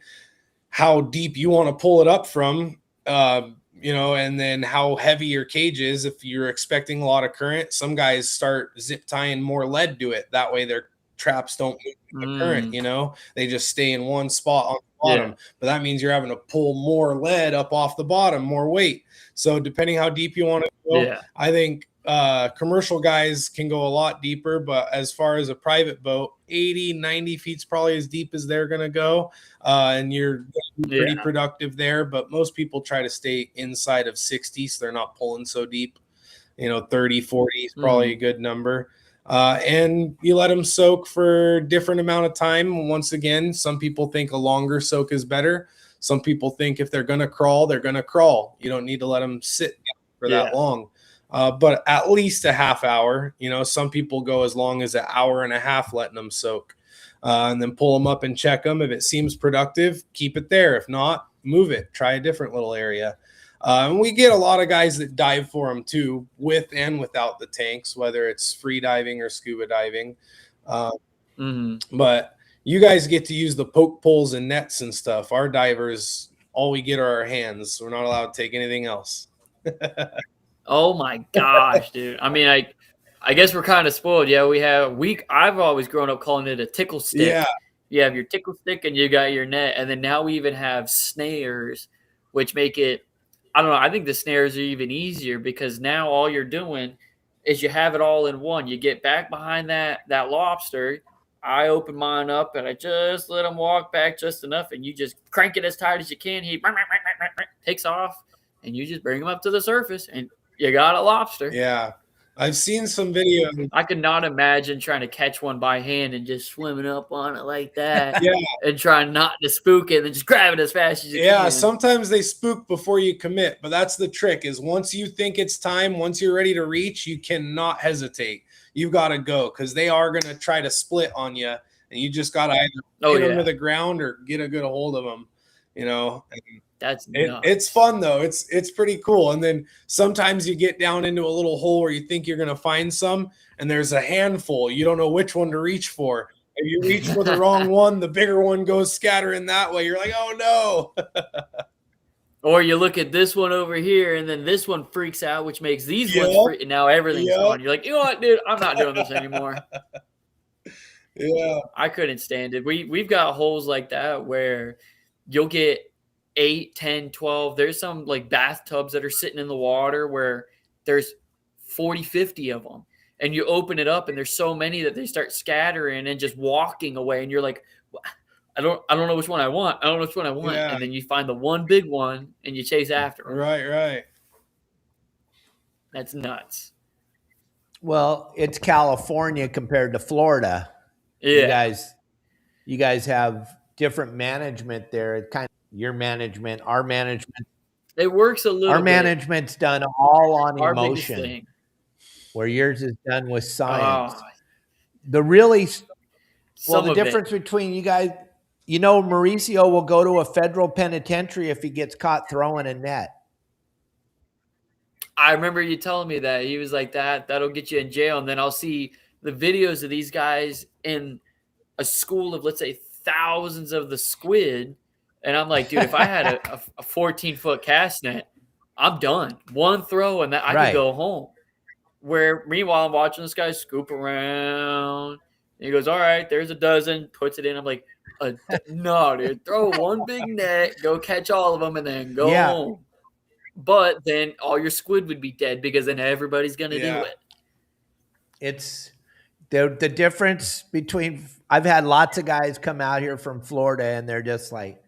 how deep you want to pull it up from, you know, and then how heavy your cage is. If you're expecting a lot of current, some guys start zip tying more lead to it. That way their traps don't move with the current, you know, they just stay in one spot on the bottom. But that means you're having to pull more lead up off the bottom, more weight. So depending how deep you want to go, I think commercial guys can go a lot deeper, but as far as a private boat, 80-90 feet's probably as deep as they're going to go, and you're pretty productive there. But most people try to stay inside of 60, so they're not pulling so deep. You know, 30-40 is probably a good number. And you let them soak for a different amount of time. Once again, some people think a longer soak is better. Some people think if they're going to crawl, they're going to crawl. You don't need to let them sit for that long. But at least a half hour. You know, some people go as long as an hour and a half letting them soak, and then pull them up and check them. If it seems productive, keep it there. If not, move it. Try a different little area. And we get a lot of guys that dive for them too, with and without the tanks, whether it's free diving or scuba diving. But you guys get to use the poke poles and nets and stuff. Our divers, all we get are our hands. We're not allowed to take anything else.
Oh my gosh, dude. I mean, I guess we're kind of spoiled. Yeah, I've always grown up calling it a tickle stick.
Yeah.
You have your tickle stick and you got your net. And then now we even have snares, which make it, I don't know, I think the snares are even easier because now all you're doing is you have it all in one. You get back behind that lobster. I open mine up and I just let him walk back just enough, and you just crank it as tight as you can. He takes off, and you just bring him up to the surface, and you got a lobster.
Yeah. I've seen some videos.
I could not imagine trying to catch one by hand and just swimming up on it like that.
Yeah.
And trying not to spook it and just grab it as fast as you can.
Yeah, sometimes they spook before you commit, but that's the trick is once you think it's time, once you're ready to reach, you cannot hesitate. You've got to go because they are going to try to split on you, and you just got to either hit them to the ground or get a good hold of them, you know.
That's nuts.
It's fun though. It's pretty cool. And then sometimes you get down into a little hole where you think you're going to find some, and there's a handful. You don't know which one to reach for. If you reach for the wrong one, the bigger one goes scattering that way. You're like, oh no.
Or you look at this one over here, and then this one freaks out, which makes these ones freak, and now everything's gone. You're like, you know what, dude? I'm not doing this anymore.
Yeah.
I couldn't stand it. We've got holes like that where you'll get 8, 10, 12. There's some like bathtubs that are sitting in the water where there's 40, 50 of them. and you open it up and there's so many that they start scattering and just walking away. And you're like, I don't know which one I want. I don't know which one I want.
Yeah.
And then you find the one big one and you chase after it.
Right.
That's nuts.
Well, it's California compared to Florida.
Yeah.
You guys have different management there. It kind of your management, our management.
It works a little
Our
bit.
management's done all on
Our biggest
emotion,
thing.
where yours is done with science.
Oh,
The difference between you guys, Mauricio will go to a federal penitentiary if he gets caught throwing a net.
I remember you telling me that. He was like, that'll get you in jail. And then I'll see the videos of these guys in a school of, let's say, thousands of the squid. And I'm like, dude, if I had a 14-foot cast net, I'm done. One throw and I could go home. Where meanwhile, I'm watching this guy scoop around. And he goes, all right, there's a dozen, puts it in. I'm like, no, dude, throw one big net, go catch all of them, and then go home. But then all your squid would be dead because then everybody's going to do it.
It's the difference between – I've had lots of guys come out here from Florida, and they're just like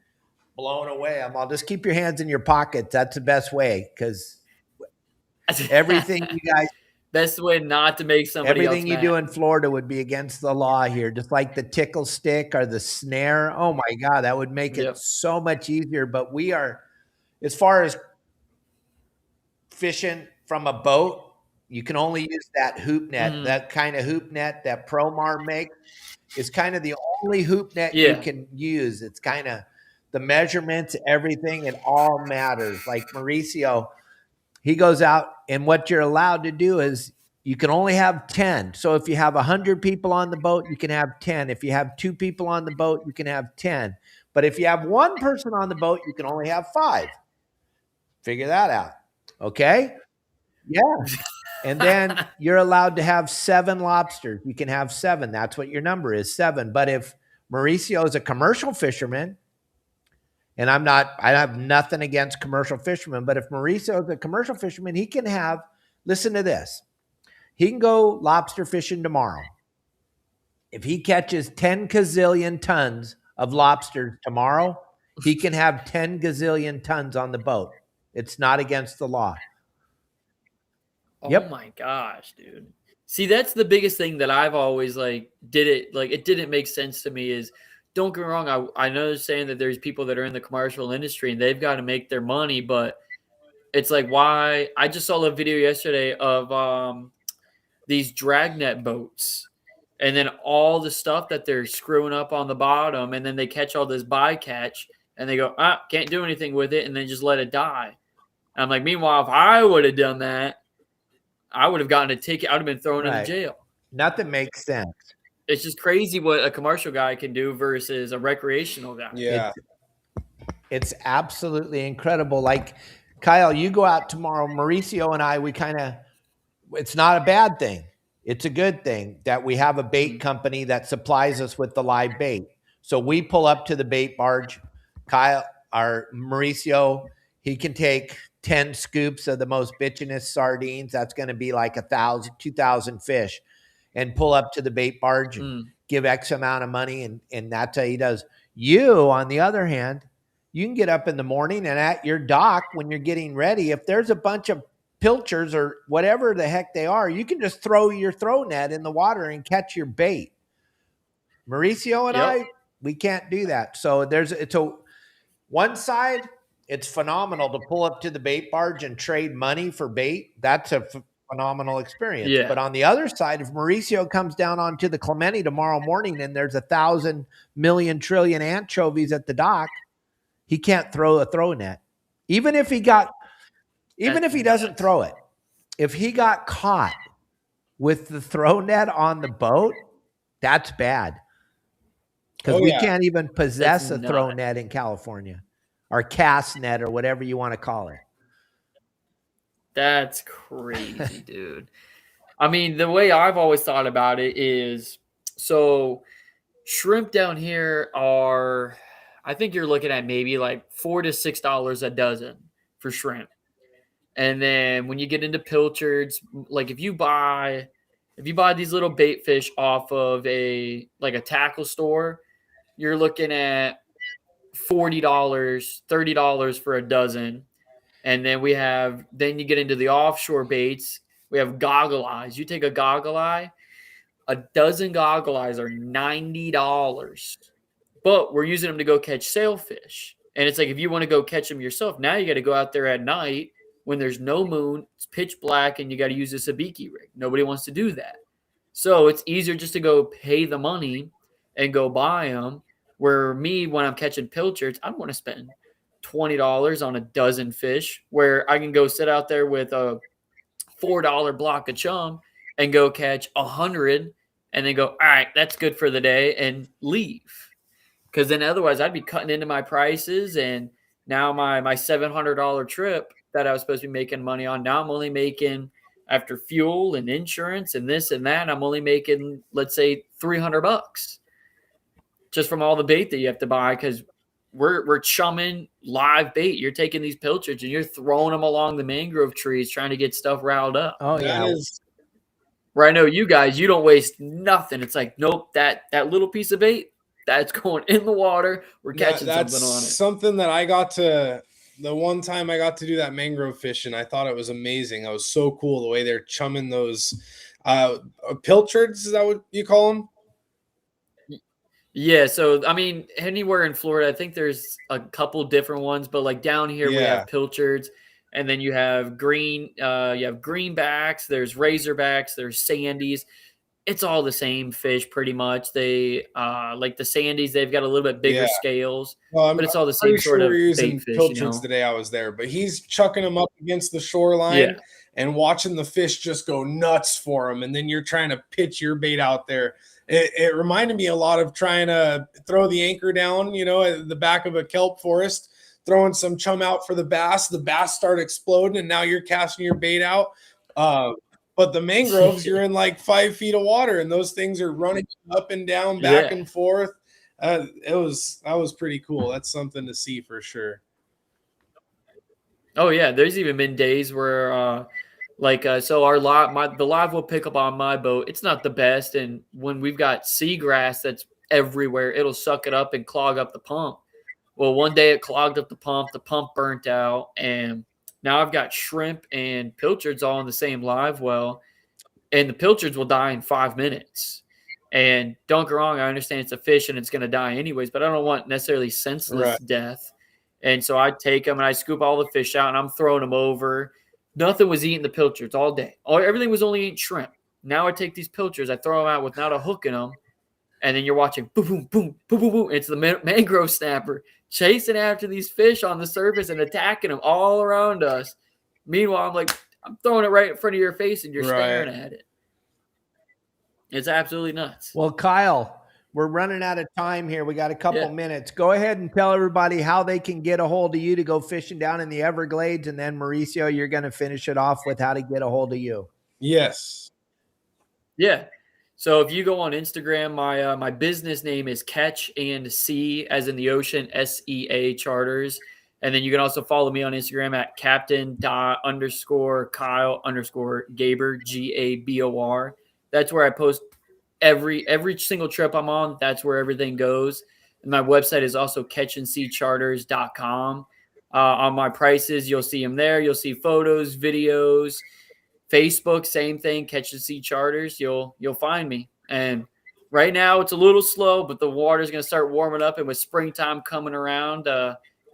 blown away. I'll just keep your hands in your pockets. That's the best way because everything you guys –
best way not to make somebody else
everything you do in Florida would be against the law here, just like the tickle stick or the snare. Oh, my God, that would make it so much easier. But we are – as far as – fishing from a boat, you can only use that hoop net. That kind of hoop net that Promar makes is kind of the only hoop net you can use. It's kind of the measurements, everything, it all matters. Like Mauricio, he goes out, and what you're allowed to do is you can only have 10. So if you have 100 people on the boat, you can have 10. If you have 2 people on the boat, you can have 10. But if you have 1 person on the boat, you can only have 5. Figure that out. Okay. Yeah. And then you're allowed to have 7 lobsters. You can have 7. That's what your number is, 7. But if Mauricio is a commercial fisherman, and I have nothing against commercial fishermen, but if Mauricio is a commercial fisherman, he can have, listen to this. He can go lobster fishing tomorrow. If he catches 10 gazillion tons of lobsters tomorrow, he can have 10 gazillion tons on the boat. It's not against the law.
Oh my gosh, dude. See, that's the biggest thing that I've always it didn't make sense to me is, don't get me wrong. I know they're saying that there's people that are in the commercial industry and they've got to make their money, but it's like, why? I just saw a video yesterday of these dragnet boats and then all the stuff that they're screwing up on the bottom, and then they catch all this bycatch and they go, can't do anything with it, and then just let it die. And I'm like, meanwhile, if I would have done that, I would have gotten a ticket. I would have been thrown in jail.
Nothing makes sense.
It's just crazy what a commercial guy can do versus a recreational guy.
Yeah.
It's absolutely incredible. Like, Kyle, you go out tomorrow. Mauricio and I, it's not a bad thing. It's a good thing that we have a bait company that supplies us with the live bait. So we pull up to the bait barge. Kyle, our Mauricio, he can take 10 scoops of the most bitchinest sardines. That's going to be like 1,000, 2,000 fish, and pull up to the bait barge and give X amount of money. And that's how he does. You, on the other hand, you can get up in the morning and at your dock when you're getting ready, if there's a bunch of pilchers or whatever the heck they are, you can just throw your throw net in the water and catch your bait. Mauricio and I, we can't do that. So one side, it's phenomenal to pull up to the bait barge and trade money for bait. That's a phenomenal experience.
Yeah.
But on the other side, if Mauricio comes down onto the Clemente tomorrow morning and there's 1,000 million trillion anchovies at the dock, he can't throw a throw net. Even if he doesn't throw it, if he got caught with the throw net on the boat, that's bad. Because we can't even possess a throw net in California, or cast net, or whatever you want to call it.
That's crazy, dude. I mean, the way I've always thought about it is, so shrimp down here are, I think you're looking at maybe like $4 to $6 a dozen for shrimp. And then when you get into pilchards, like if you buy If you buy these little bait fish off of a tackle store, you're looking at $40, $30 for a dozen. And then then you get into the offshore baits. We have goggle eyes. You take a goggle eye, a dozen goggle eyes are $90. But we're using them to go catch sailfish. And it's like, if you want to go catch them yourself, now you got to go out there at night when there's no moon, it's pitch black, and you got to use a sabiki rig. Nobody wants to do that. So it's easier just to go pay the money and go buy them. Where me, when I'm catching pilchards, I don't want to spend $20 on a dozen fish, where I can go sit out there with a $4 block of chum and go catch 100 and then go, all right, that's good for the day, and leave. Because then otherwise I'd be cutting into my prices, and now my $700 trip that I was supposed to be making money on, now I'm only making, after fuel and insurance and this and that, I'm only making, let's say, $300 just from all the bait that you have to buy, because we're chumming live bait. You're taking these pilchards and you're throwing them along the mangrove trees trying to get stuff riled up.
Oh, yeah.
Where I know you guys, you don't waste nothing. It's like, nope, that little piece of bait, that's going in the water. We're catching something on it.
Something that I got to, the one time I got to do that mangrove fishing, I thought it was amazing. It was so cool the way they're chumming those pilchards. Is that what you call them?
Yeah, so I mean, anywhere in Florida, I think there's a couple different ones, but like down here we have pilchards, and then you have greenbacks, there's razorbacks, there's sandies. It's all the same fish pretty much. They like the sandies, they've got a little bit bigger scales, but it's all the same sort of bait fish.
Pilchards today I was there, but he's chucking them up against the shoreline and watching the fish just go nuts for him, and then you're trying to pitch your bait out there. It reminded me a lot of trying to throw the anchor down, at the back of a kelp forest, throwing some chum out for the bass. The bass start exploding, and now you're casting your bait out. But the mangroves, you're in like 5 feet of water, and those things are running up and down, back and forth. That was pretty cool. That's something to see for sure.
Oh yeah, there's even been days where the live we'll pick up on my boat, it's not the best, and when we've got seagrass that's everywhere, it'll suck it up and clog up the pump. Well, one day it clogged up the pump burnt out, and now I've got shrimp and pilchards all in the same live well, and the pilchards will die in 5 minutes. And don't get wrong, I understand it's a fish and it's going to die anyways, but I don't want necessarily senseless death. And so I take them and I scoop all the fish out and I'm throwing them over. Nothing was eating the pilchards all day. Everything was only eating shrimp. Now I take these pilchards, I throw them out without a hook in them, and then you're watching boom, boom, boom, boom, boom, boom. It's the mangrove snapper chasing after these fish on the surface and attacking them all around us. Meanwhile, I'm throwing it right in front of your face and you're staring at it. It's absolutely nuts.
Well, Kyle, we're running out of time here. We got a couple minutes. Go ahead and tell everybody how they can get a hold of you to go fishing down in the Everglades. And then Mauricio, you're going to finish it off with how to get a hold of you.
Yes.
Yeah. So if you go on Instagram, my business name is Catch and Sea, as in the ocean, SEA Charters. And then you can also follow me on Instagram at Captain_Kyle_Gabor, GABOR. That's where I post every single trip I'm on. That's where everything goes. And my website is also catchandseacharters.com. On my prices, you'll see them there. You'll see photos, videos. Facebook, same thing, Catch and Sea Charters. You'll find me. And right now it's a little slow, but the water's going to start warming up, and with springtime coming around,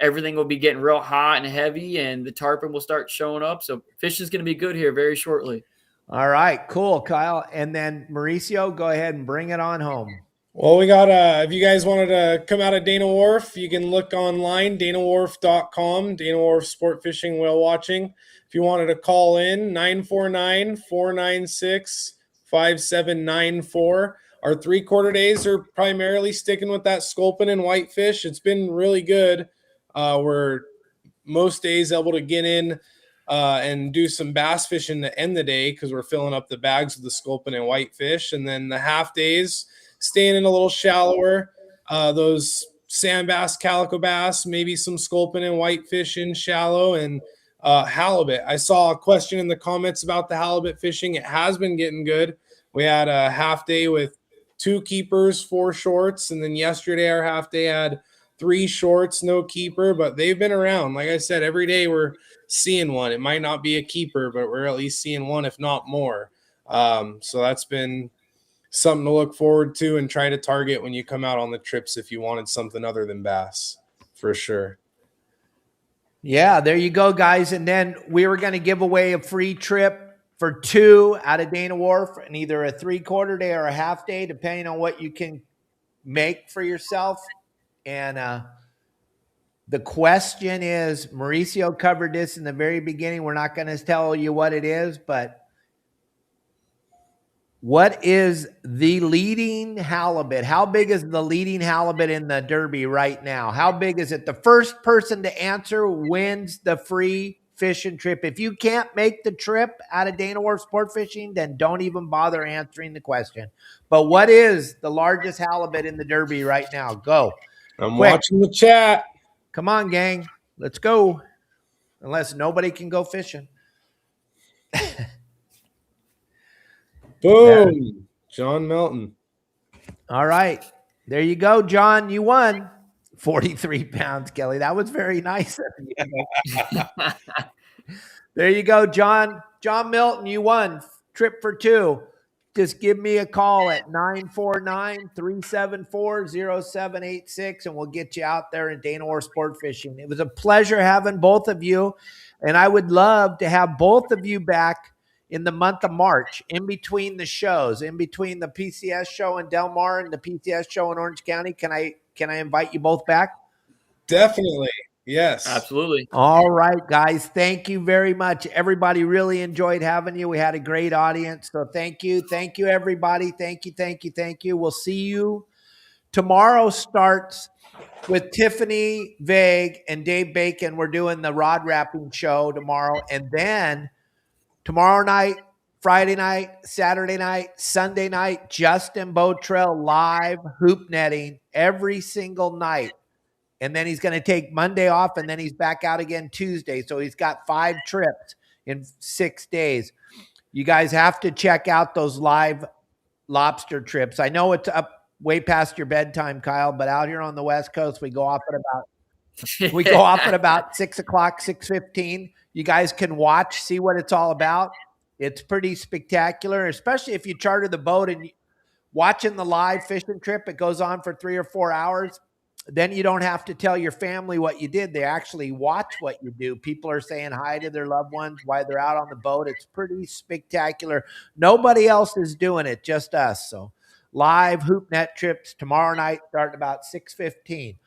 everything will be getting real hot and heavy, and the tarpon will start showing up. So fishing's going to be good here very shortly.
All right, cool, Kyle. And then Mauricio, go ahead and bring it on home.
Well, we got, if you guys wanted to come out of Dana Wharf, you can look online, danawharf.com, Dana Wharf Sport Fishing Whale Watching. If you wanted to call in, 949-496-5794. Our 3/4 days are primarily sticking with that sculpin and whitefish. It's been really good. We're most days able to get in and do some bass fishing to end the day because we're filling up the bags with the sculpin and whitefish. And then the half days, staying in a little shallower, those sand bass, calico bass, maybe some sculpin and whitefish in shallow, and halibut. I saw a question in the comments about the halibut fishing. It has been getting good. We had a half day with 2 keepers, 4 shorts, and then yesterday our half day had 3 shorts, no keeper, but they've been around. Like I said, every day we're seeing one. It might not be a keeper, but we're at least seeing one, if not more. So that's been something to look forward to and try to target when you come out on the trips if you wanted something other than bass, for sure.
Yeah, there you go, guys. And then we were going to give away a free trip for 2 out of Dana Wharf, and either a 3/4 day or a half day, depending on what you can make for yourself. And the question is, Mauricio covered this in the very beginning. We're not going to tell you what it is, but what is the leading halibut? How big is the leading halibut in the Derby right now? How big is it? The first person to answer wins the free fishing trip. If you can't make the trip out of Dana Wharf Sport Fishing, then don't even bother answering the question. But what is the largest halibut in the Derby right now? Go.
I'm
Quick.
watching the chat.
Come on, gang. Let's go. Unless nobody can go fishing.
Boom. Yeah. John Melton.
All right. There you go, John. You won 43 pounds, Kelly. That was very nice of you. There you go, John. John Milton, you won. Trip for 2. Just give me a call at 949-374-0786, and we'll get you out there in Dana Wharf Sport Fishing. It was a pleasure having both of you, and I would love to have both of you back in the month of March, in between the shows, in between the PCS show in Del Mar and the PCS show in Orange County. Can I invite you both back?
Definitely. Yes.
Absolutely.
All right, guys. Thank you very much. Everybody really enjoyed having you. We had a great audience. So thank you. Thank you, everybody. Thank you. Thank you. Thank you. We'll see you. Tomorrow starts with Tiffany Vague and Dave Bacon. We're doing the rod wrapping show tomorrow. And then tomorrow night, Friday night, Saturday night, Sunday night, Justin Bottrell live hoop netting every single night. And then he's going to take Monday off, and then he's back out again Tuesday. So he's got 5 trips in 6 days. You guys have to check out those live lobster trips. I know it's up way past your bedtime, Kyle, but out here on the West Coast, we go off at about 6 o'clock, 6:15. You guys can watch, see what it's all about. It's pretty spectacular, especially if you charter the boat and watching the live fishing trip. It goes on for 3 or 4 hours. Then you don't have to tell your family what you did. They actually watch what you do. People are saying hi to their loved ones while they're out on the boat. It's pretty spectacular. Nobody else is doing it, just us. So live hoop net trips tomorrow night, starting about 6:15.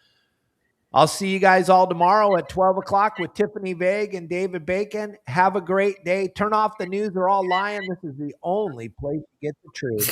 I'll see you guys all tomorrow at 12 o'clock with Tiffany Vague and David Bacon. Have a great day. Turn off the news. They're all lying. This is the only place to get the truth.